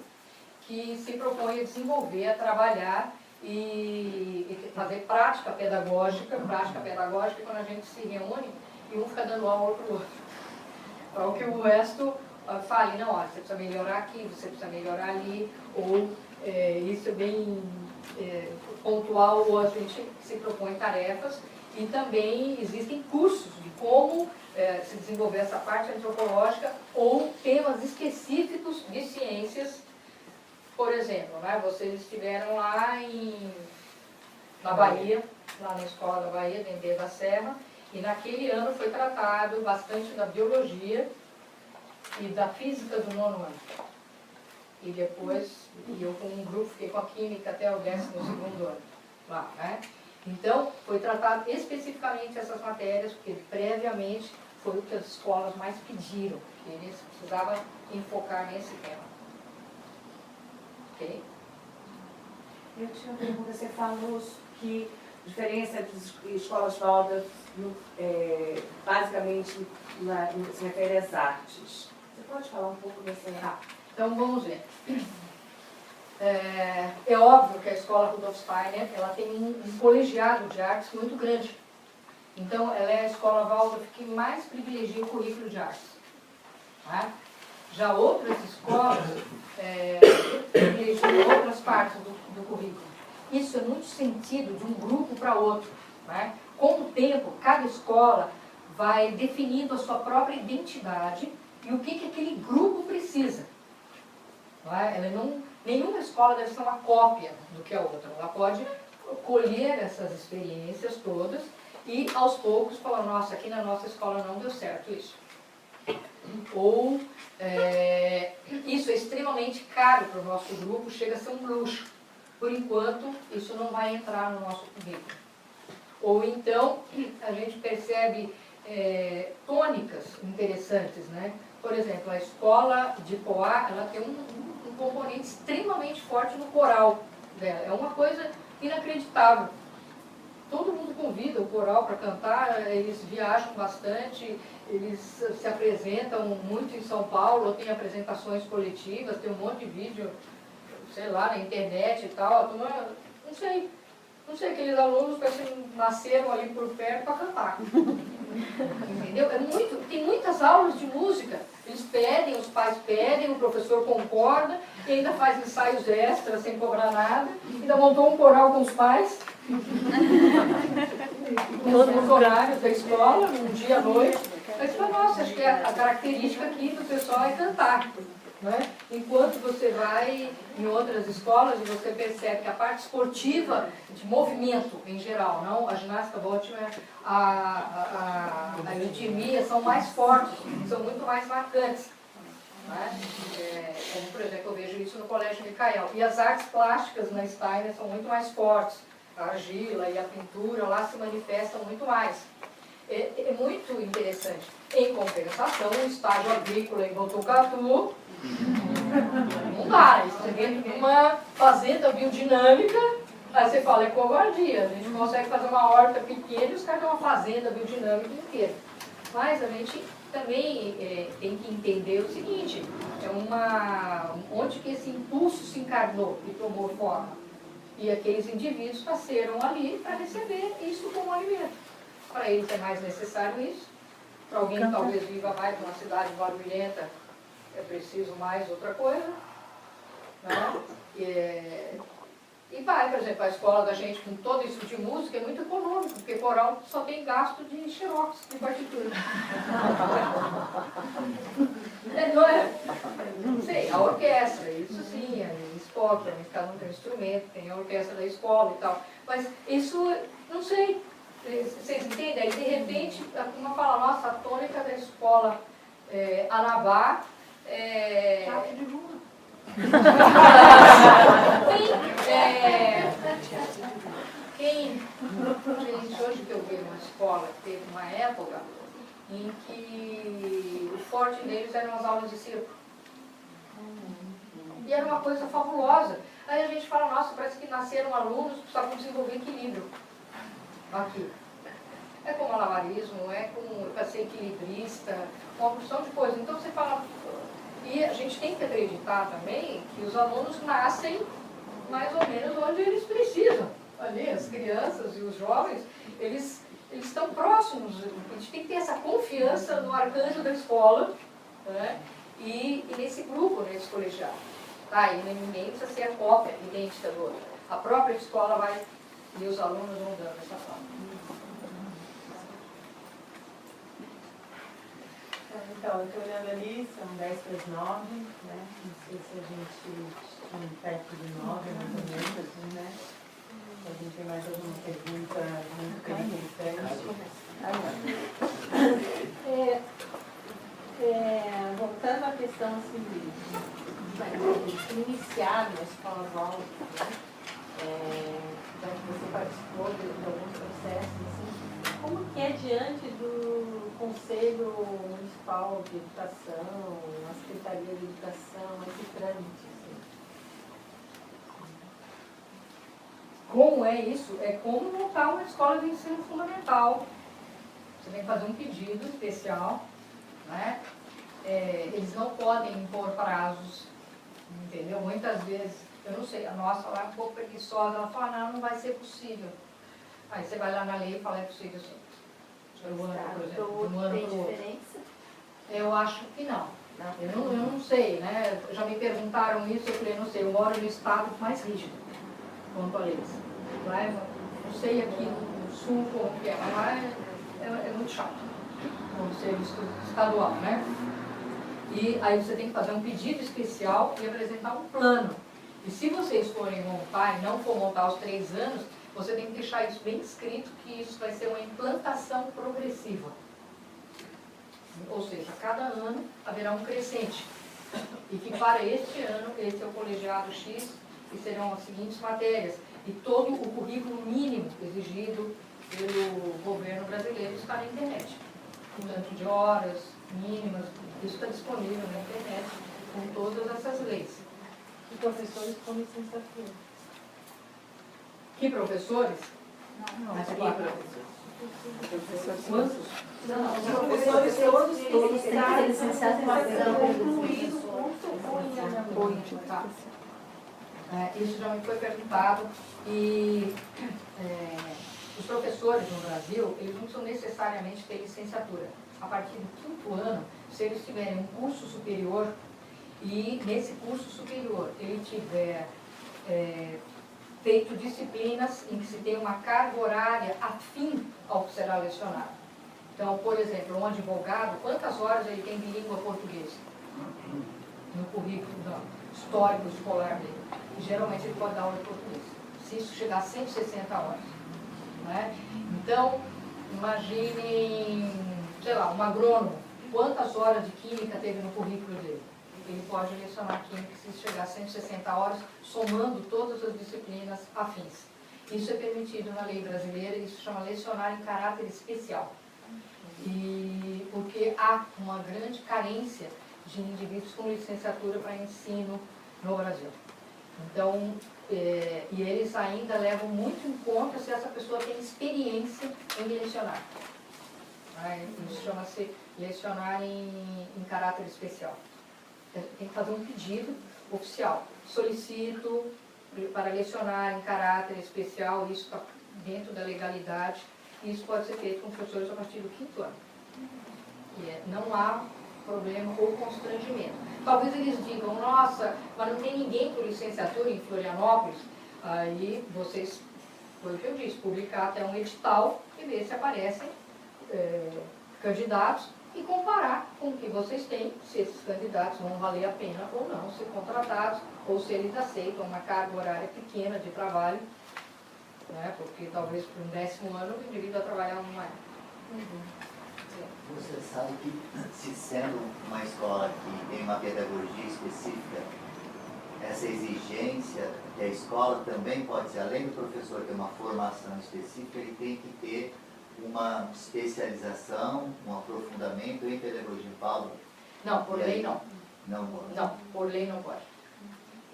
que se propõe a desenvolver, a trabalhar e fazer prática pedagógica quando a gente se reúne e um fica dando aula para o outro. Para que o resto fale, não, olha, você precisa melhorar aqui, você precisa melhorar ali, ou isso é bem pontual, ou a gente se propõe tarefas, e também existem cursos de como se desenvolver essa parte antropológica ou temas específicos de ciências. Por exemplo, né, vocês estiveram lá na Bahia, lá na escola da Bahia, dentro da Serra, e naquele ano foi tratado bastante da biologia e da física do 9º ano. E depois, eu com um grupo, fiquei com a química até o 12º ano lá, né? Então, foi tratado especificamente essas matérias, porque previamente foi o que as escolas mais pediram, que eles precisavam enfocar nesse tema. Ok? Eu tinha uma pergunta, você falou que a diferença entre as escolas Waldorf, basicamente, se refere às artes. Você pode falar um pouco dessa... Então, vamos ver. É óbvio que a escola Rudolf Steiner ela tem um colegiado de artes muito grande. Então, ela é a escola Waldorf que mais privilegia o currículo de artes. Tá? Já outras escolas privilegiam outras partes do currículo. Isso é muito sentido de um grupo para outro. Né? Com o tempo, cada escola vai definindo a sua própria identidade e o que aquele grupo precisa. Nenhuma escola deve ser uma cópia do que a outra. Ela pode colher essas experiências todas e, aos poucos, falar, nossa, aqui na nossa escola não deu certo isso. Ou isso é extremamente caro para o nosso grupo, chega a ser um luxo. Por enquanto, isso não vai entrar no nosso currículo. Ou então, a gente percebe tônicas interessantes, né? Por exemplo, a escola de Poá, ela tem um componente extremamente forte no coral dela. É uma coisa inacreditável. Todo mundo convida o coral para cantar, eles viajam bastante, eles se apresentam muito em São Paulo, tem apresentações coletivas, tem um monte de vídeo, sei lá, na internet e tal. Não sei, aqueles alunos parece que nasceram ali por perto para cantar. Entendeu? Tem muitas aulas de música. Eles pedem, os pais pedem, o professor concorda, e ainda faz ensaios extras sem cobrar nada, ainda montou um coral com os pais, com os horários da escola, um dia à noite. Mas fala, nossa, acho que a característica aqui do pessoal é cantar. Né? Enquanto você vai em outras escolas e você percebe que a parte esportiva, de movimento em geral, não a ginástica rítmica, a aritmia são mais fortes, são muito mais marcantes. Né? Como, por exemplo, eu vejo isso no Colégio Micael. E as artes plásticas na Steiner são muito mais fortes. A argila e a pintura lá se manifestam muito mais. É muito interessante. Em compensação, o estágio agrícola em Botucatu não dá. Você vem numa fazenda biodinâmica, aí você fala, é covardia. A gente consegue fazer uma horta pequena e os caras têm uma fazenda biodinâmica inteira. Mas a gente também tem que entender o seguinte, onde que esse impulso se encarnou e tomou forma. E aqueles indivíduos nasceram ali para receber isso como alimento. Para eles é mais necessário isso. Para alguém que talvez viva mais numa cidade barulhenta, é preciso mais outra coisa. Né? E vai, por exemplo, a escola da gente com todo isso de música é muito econômico, porque coral só tem gasto de xerox, de partitura. Não é? Não sei, a orquestra, isso sim, eles tocam, cada um tem um instrumento, tem a orquestra da escola e tal. Mas isso, não sei, vocês entendem? Aí de repente, a turma fala, nossa, a tônica da escola Anabá Teatro de rua. Gente, hoje que eu vi uma escola, teve uma época em que o forte deles eram as aulas de circo. E era uma coisa fabulosa. Aí a gente fala, nossa, parece que nasceram alunos que precisavam desenvolver equilíbrio aqui. É com malabarismo, para ser equilibrista, uma porção de coisas. Então você fala... E a gente tem que acreditar também que os alunos nascem mais ou menos onde eles precisam. Ali, as crianças e os jovens, eles estão próximos. A gente tem que ter essa confiança no arcanjo da escola, né? e nesse grupo, nesse colegiado. Tá? E ninguém precisa ser a cópia idêntica do outro. A própria escola vai, e os alunos vão dando essa forma. Então, eu estou olhando ali, são 10 para as 9, né? Não sei se a gente tem perto de 9, mais ou menos, né? Se a gente tem mais alguma pergunta muito interessante. Voltando à questão assim, de iniciar na escola Waldorf, né? Já que você participou de alguns processos, assim, como que é diante do Conselho Municipal de Educação, a Secretaria de Educação, esse trâmite? Assim? Como é isso? É como montar uma escola de ensino fundamental. Você tem que fazer um pedido especial, né? Eles não podem impor prazos, entendeu? Muitas vezes, eu não sei, a nossa lá é um pouco preguiçosa, ela fala, não vai ser possível. Aí você vai lá na lei e fala, é possível sim. para o ano, por exemplo, Pro de outro um ano tem para o outro? diferença? Eu acho que não. Eu não sei, né? Já me perguntaram isso, eu falei, não sei, eu moro no estado mais rígido quanto a leis. Não sei aqui no sul como que é, mas lá é muito chato, como serviço estadual, né? E aí você tem que fazer um pedido especial e apresentar um plano. E se vocês forem montar e não for montar aos 3 anos, você tem que deixar isso bem escrito, que isso vai ser uma implantação progressiva. Ou seja, cada ano haverá um crescente. E que para este ano, esse é o colegiado X, e serão as seguintes matérias. E todo o currículo mínimo exigido pelo governo brasileiro está na internet. Um tanto de horas mínimas, isso está disponível na internet, com todas essas leis. E professores com licenciatura. Que professores? Não, Mas que professores? Quantos? Não, os professores todos têm que ser licenciados em concluído tá. Isso já me foi perguntado e os professores no Brasil, eles não precisam necessariamente ter licenciatura. A partir do 5º ano, se eles tiverem um curso superior e nesse curso superior ele tiver feito disciplinas em que se tem uma carga horária afim ao que será lecionado. Então, por exemplo, um advogado, quantas horas ele tem de língua portuguesa? No currículo histórico escolar dele. E geralmente ele pode dar aula de português. Se isso chegar a 160 horas. Né? Então, imaginem, sei lá, um agrônomo. Quantas horas de química teve no currículo dele? Ele pode lecionar química se chegar a 160 horas, somando todas as disciplinas afins. Isso é permitido na lei brasileira, isso chama lecionar em caráter especial. E porque há uma grande carência de indivíduos com licenciatura para ensino no Brasil. Então, e eles ainda levam muito em conta se essa pessoa tem experiência em lecionar. Isso chama-se lecionar em caráter especial. Tem que fazer um pedido oficial. Solicito para lecionar em caráter especial, isso está dentro da legalidade, e isso pode ser feito com professores a partir do 5º ano. Não há problema ou constrangimento. Talvez eles digam, nossa, mas não tem ninguém com licenciatura em Florianópolis. Aí vocês, foi o que eu disse, publicar até um edital e ver se aparecem candidatos e comparar com o que vocês têm, se esses candidatos vão valer a pena ou não ser contratados, ou se eles aceitam uma carga horária pequena de trabalho, né, porque talvez por um 10º ano o indivíduo vai trabalhar numa época. Você sabe que, se sendo uma escola que tem uma pedagogia específica, essa exigência que a escola também pode ser, além do professor ter uma formação específica, ele tem que ter uma especialização, um aprofundamento em pedagogia, Paulo? Não, por lei não. Não pode? Não, por lei não pode.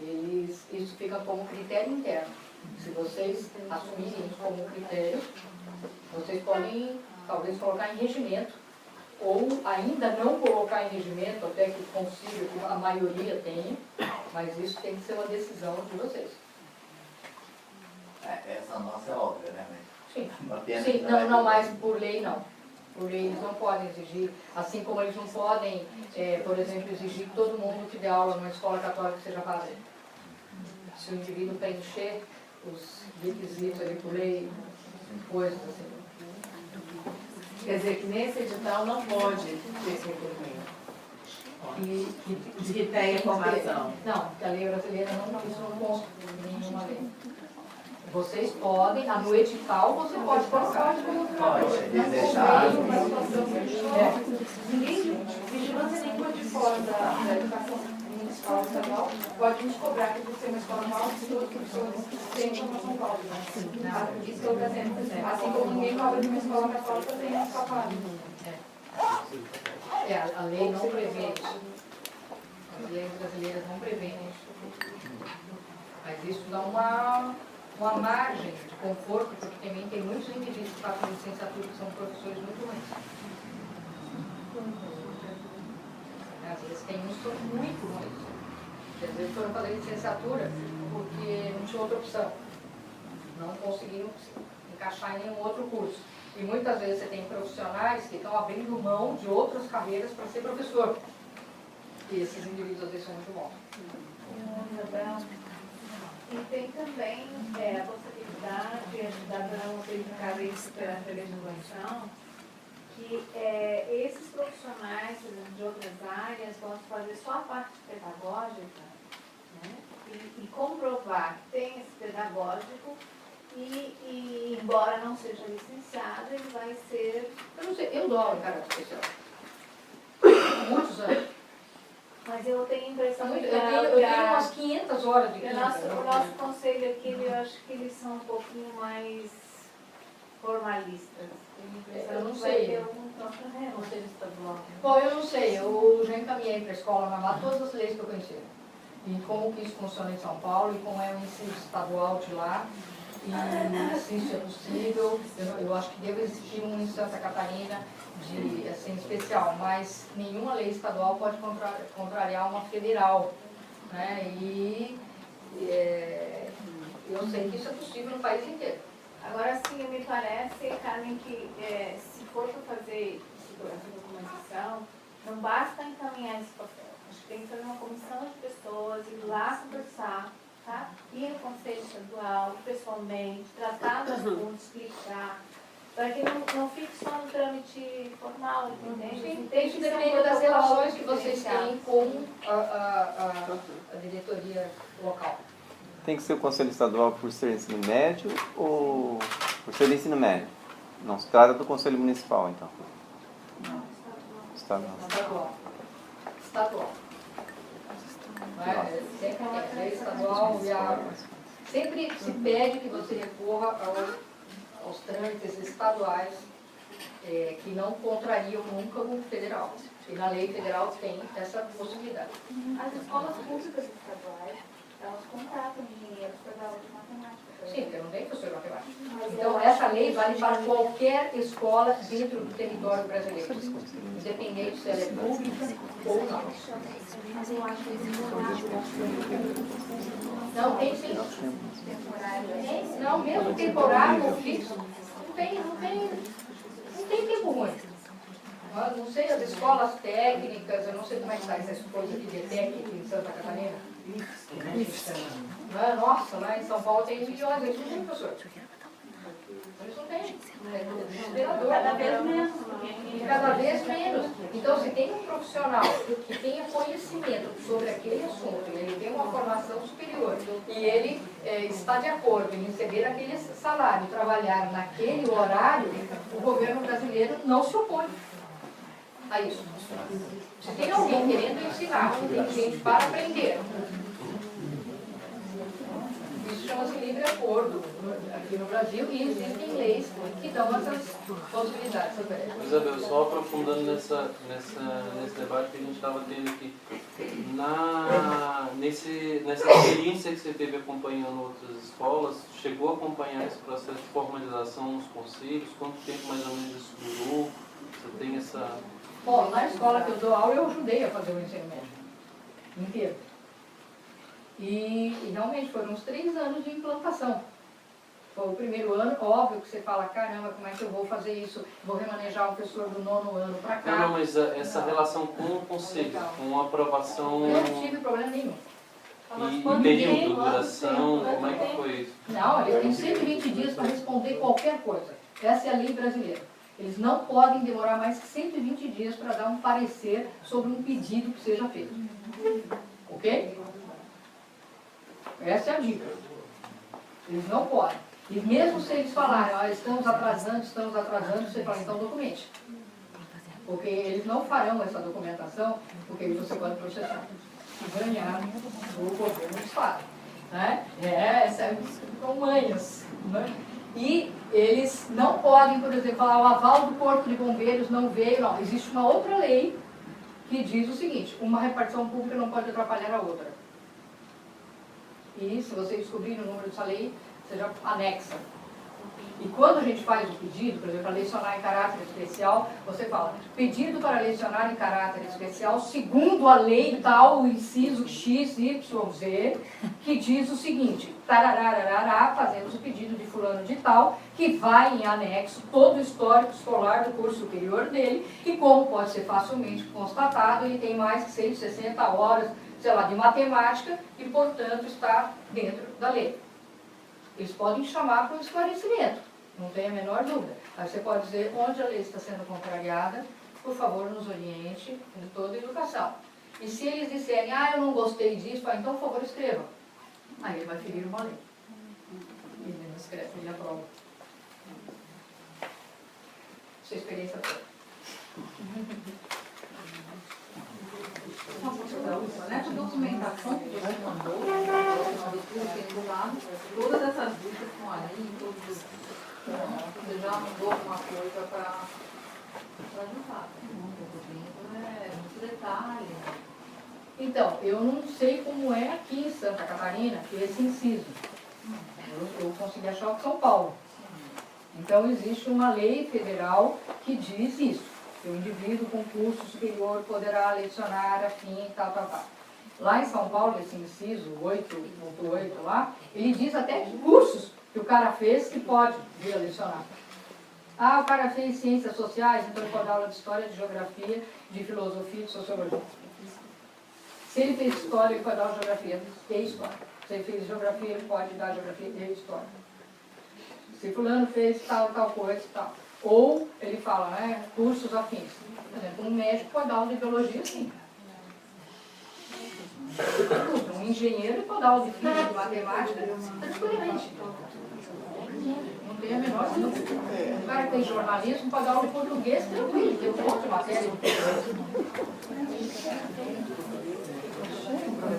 Isso fica como critério interno. Se vocês assumirem isso como critério, vocês podem talvez colocar em regimento, ou ainda não colocar em regimento, até que consiga que a maioria tenha, mas isso tem que ser uma decisão de vocês. Essa nossa é óbvia, né? Sim, Sim, não, mas por lei não. Por lei eles não podem exigir, assim como eles não podem, por exemplo, exigir que todo mundo que dê aula numa escola católica seja padre. Se o indivíduo preencher os requisitos ali por lei, coisas assim. Quer dizer que nesse edital não pode ter esse requerimento. Que tem informação. Não, porque a lei brasileira isso não consta em nenhuma lei. Vocês podem, no edital você pode colocar como vigilância nem pode fora da educação municipal estadual, pode nos cobrar que por ser uma escola mal, que todas as pessoas têm formação válida. Isso que eu presento. Assim como ninguém cobra de uma escola mais válida tem escapado. A lei não prevê isso. As leis brasileiras não prevêem isso. Mas isso dá uma margem de conforto, porque também tem muitos indivíduos que fazem licenciatura que são professores muito ruins. Às vezes tem uns que são muito ruins. Às vezes foram fazer licenciatura porque não tinha outra opção. Não conseguiram encaixar em nenhum outro curso. E muitas vezes você tem profissionais que estão abrindo mão de outras carreiras para ser professor. E esses indivíduos às vezes são muito bons. E tem também a possibilidade da Dama verificar isso pela legislação, que esses profissionais de outras áreas vão fazer só a parte pedagógica, né? E comprovar que tem esse pedagógico e embora não seja licenciado, ele vai ser... Eu não sei, eu dou aula em caráter especial. Muitos anos. Mas eu tenho a impressão que eu tenho umas 500 horas de clínica. O nosso conselho aqui, eu acho que eles são um pouquinho mais formalistas. Eu não sei. Conselho estadual. Bom, eu não sei. Eu já encaminhei para a escola naval todas as leis que eu conhecia. E como que isso funciona em São Paulo, e como é o ensino estadual de lá, e se isso é possível. Eu acho que deve existir um em Santa Catarina de, assim, especial, mas nenhuma lei estadual pode contrariar uma federal, né? E eu sei que isso é possível no país inteiro. Agora sim, me parece, Carmen, que se for para fazer essa documentação, não basta encaminhar esse papel. Acho que tem que fazer uma comissão de pessoas, ir lá conversar, tá? Ir no Conselho Estadual, pessoalmente, tratar do assunto, explicar, para que não fique só no trâmite formal, entende? Tem que depender das relações que vocês têm com a diretoria local. Tem que ser o Conselho Estadual por ser ensino médio ou por ser ensino médio? Não se trata do Conselho Municipal, então? Não. Estadual. Estadual. Sempre tem lei estadual e sempre se pede que você recorra aos trâmites estaduais que não contrariam nunca o federal. E na lei federal tem essa possibilidade. As escolas públicas estaduais, elas contratam engenheiros para dar aula de matemática. Sim, porque não tem professor de matemática. Então, essa lei vale para qualquer escola dentro do território brasileiro, independente se ela é pública ou não. Mas eu acho que não tem sim. Não, mesmo temporário ou fixo, não tem tempo ruim. Eu não sei, as escolas técnicas, eu não sei como é que está essa coisa aqui de técnica em Santa Catarina. Nossa, lá em São Paulo tem milhões, eles não têm professor. Eles não têm. Cada vez menos. Cada vez menos. Então, se tem um profissional que tenha conhecimento sobre aquele assunto, ele tem uma formação superior e ele está de acordo em receber aquele salário, trabalhar naquele horário, o governo brasileiro não se opõe a isso. Se tem alguém querendo ensinar, tem gente para aprender. Isso chama-se livre acordo aqui no Brasil e existem leis que dão essas possibilidades. Isabel, só aprofundando nesse debate que a gente estava tendo aqui, nessa experiência que você teve acompanhando outras escolas, chegou a acompanhar esse processo de formalização nos conselhos? Quanto tempo mais ou menos isso durou? Você tem essa... Bom, na escola que eu dou aula, eu ajudei a fazer o ensino médio inteiro. E realmente foram uns 3 anos de implantação. Foi o primeiro ano, óbvio que você fala, caramba, como é que eu vou fazer isso? Vou remanejar o professor do 9º ano para cá. Não, mas essa relação com o conselho, com a aprovação... Eu não tive problema nenhum. E período, duração, como é que foi isso? Não, eles têm 120 dias para responder qualquer coisa. Essa é a lei brasileira. Eles não podem demorar mais que 120 dias para dar um parecer sobre um pedido que seja feito. Ok? Essa é a dica. Eles não podem. E mesmo se eles falarem, estamos atrasando, você fala, então documente. Porque eles não farão essa documentação, porque aí você pode processar. E ganhar o governo do Estado. Né? São manhas. Né? E eles não podem, por exemplo, falar o aval do Corpo de Bombeiros não veio, não. Existe uma outra lei que diz o seguinte, uma repartição pública não pode atrapalhar a outra. E se você descobrir o número dessa lei, você já anexa. E quando a gente faz o pedido, por exemplo, para lecionar em caráter especial, você fala, pedido para lecionar em caráter especial, segundo a lei tal, inciso XYZ, que diz o seguinte, tarararará, fazemos o pedido de fulano de tal, que vai em anexo todo o histórico escolar do curso superior dele, e como pode ser facilmente constatado, ele tem mais de 160 horas, sei lá, de matemática, e portanto está dentro da lei. Eles podem chamar para um esclarecimento, não tem a menor dúvida. Aí você pode dizer onde a lei está sendo contrariada, por favor, nos oriente em toda a educação. E se eles disserem, eu não gostei disso, então, por favor, escreva. Aí ele vai ferir uma lei. E ele não escreve, ele aprova. Sua experiência toda. Nessa documentação que você mandou, do lado, todas essas dúvidas estão ali, você já mandou alguma coisa para ajudar. Muito detalhe. Então, eu não sei como é aqui em Santa Catarina, esse inciso. Eu consegui achar o de São Paulo. Então, existe uma lei federal que diz isso. Que o indivíduo com curso superior poderá lecionar afim, tal. Lá em São Paulo, esse inciso 8.8 lá, ele diz até que cursos que o cara fez que pode vir a lecionar. O cara fez ciências sociais, então ele pode dar aula de história, de geografia, de filosofia, de sociologia. Se ele fez história, ele pode dar geografia e história. Se ele fez geografia, ele pode dar geografia e história. Se fulano fez tal coisa e tal. Ou ele fala, cursos afins. Por exemplo, um médico pode dar aula de biologia, sim. Um engenheiro pode dar aula de física, de matemática, tranquilamente. Não tem a menor dúvida. Um cara que tem jornalismo pode dar aula de português, tranquilo, tem um monte de matéria.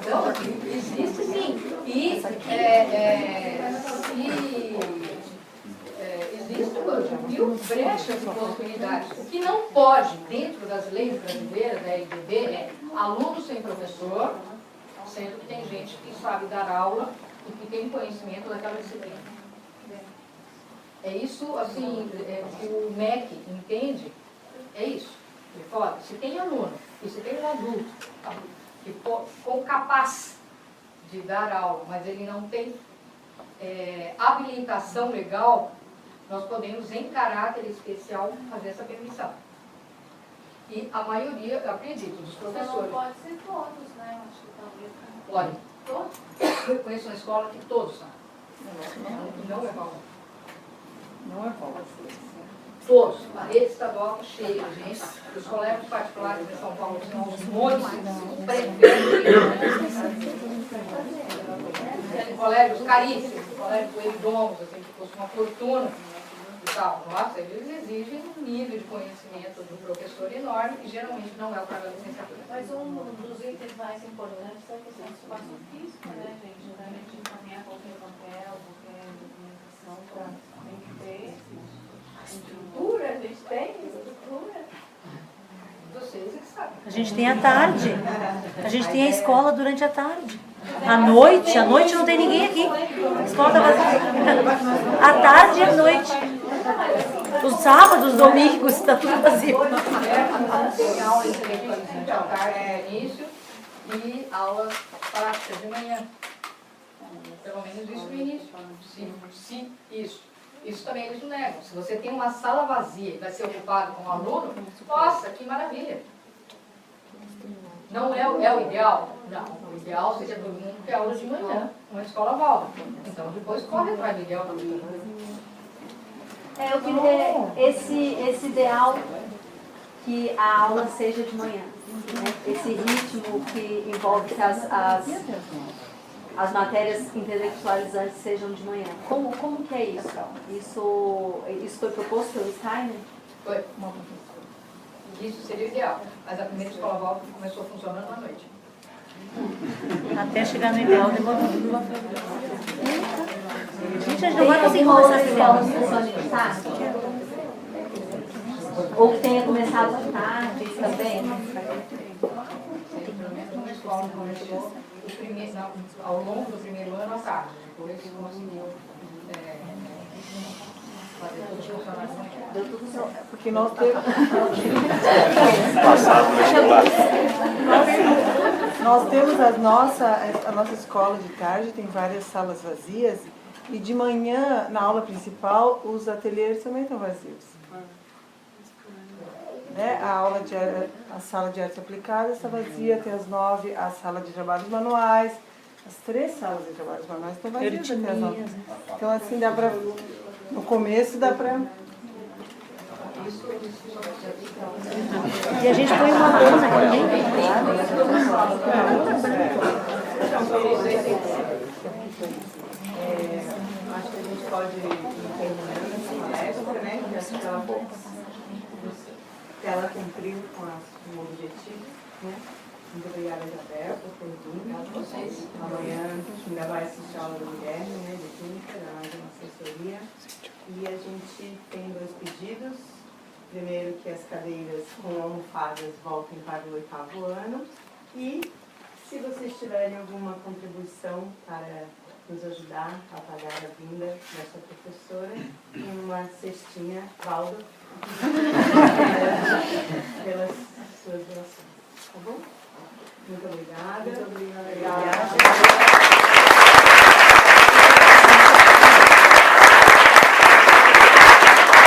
Então, existe sim. E existe brechas de possibilidades. O que não pode, dentro das leis brasileiras, da LDB, é aluno sem professor, sendo que tem gente que sabe dar aula e que tem conhecimento daquela disciplina. É isso, assim, que o MEC entende, é isso. Ele fala, se tem aluno e se tem um adulto que for capaz de dar aula, mas ele não tem habilitação legal, nós podemos, em caráter especial, fazer essa permissão. E a maioria, eu acredito, dos professores... Não pode ser todos, né? Acho que talvez... Pode. Todos? Eu conheço uma escola que todos são. Não é bom. Não é bom. Todos. A rede estadual está cheia de gente. Os colégios particulares de São Paulo são os montes, colégios caríssimos, colégios evidomos, assim, que custam uma fortuna e tal. Nossa, eles exigem um nível de conhecimento do professor enorme, que geralmente não é o trabalho da licenciatura. Mas um dos itens mais importantes é a questão do espaço físico, né, gente? Da gente encaminhar qualquer papel, qualquer documentação, tem que ter estrutura, a gente tem estrutura. Vocês é que sabem. A gente tem a tarde. A gente tem a escola durante a tarde. À noite não tem ninguém aqui. A escola está vazia. À tarde e à noite. Os sábados, os domingos, está tudo vazio. Tem aula intelectualizante à tarde, no início, e aulas práticas de manhã. Pelo menos isso no início. Se isso. Isso também eles não negam. Se você tem uma sala vazia e vai ser ocupado com um aluno, nossa, que maravilha. Não é o ideal? Não. O ideal seria todo mundo ter aula de manhã, uma escola volta. Então depois corre atrás do ideal também. Eu queria esse ideal que a aula seja de manhã. Né? Esse ritmo que envolve que as matérias intelectualizantes sejam de manhã. Como que é isso? Isso foi proposto pelo Steiner? Foi. Isso seria o ideal. Mas a primeira escola volta começou funcionando à noite. Até chegar no ideal demorou. Gente, a gente não vai conseguir começar esse ideal. Ou que tenha começado tarde também? Uma escola começou ao longo do primeiro ano à tarde. Depois conseguiu fazer tudo funcionar como quer. Deu tudo certo. Porque nós temos... Nós temos a nossa escola de tarde, tem várias salas vazias, e de manhã, na aula principal, os ateliês também estão vazios. Né? A sala de artes aplicadas está vazia, até as 9, a sala de trabalhos manuais, as 3 salas de trabalhos manuais estão vazias até as 9. Então, assim, dá para... No começo dá para... E a gente põe uma lona também. Acho que a gente pode ir terminando essa palestra, né? Que acho que ela cumpriu com o objetivo, né? Muito obrigada, Isabel, por ter vindo. Amanhã ainda vai assistir a aula do Guilherme, né? De química, da área de assessoria. E a gente tem 2 pedidos. Primeiro, que as cadeiras com almofadas voltem para o 8º ano. E, se vocês tiverem alguma contribuição para nos ajudar a pagar a vinda dessa professora, em uma cestinha, Valdo.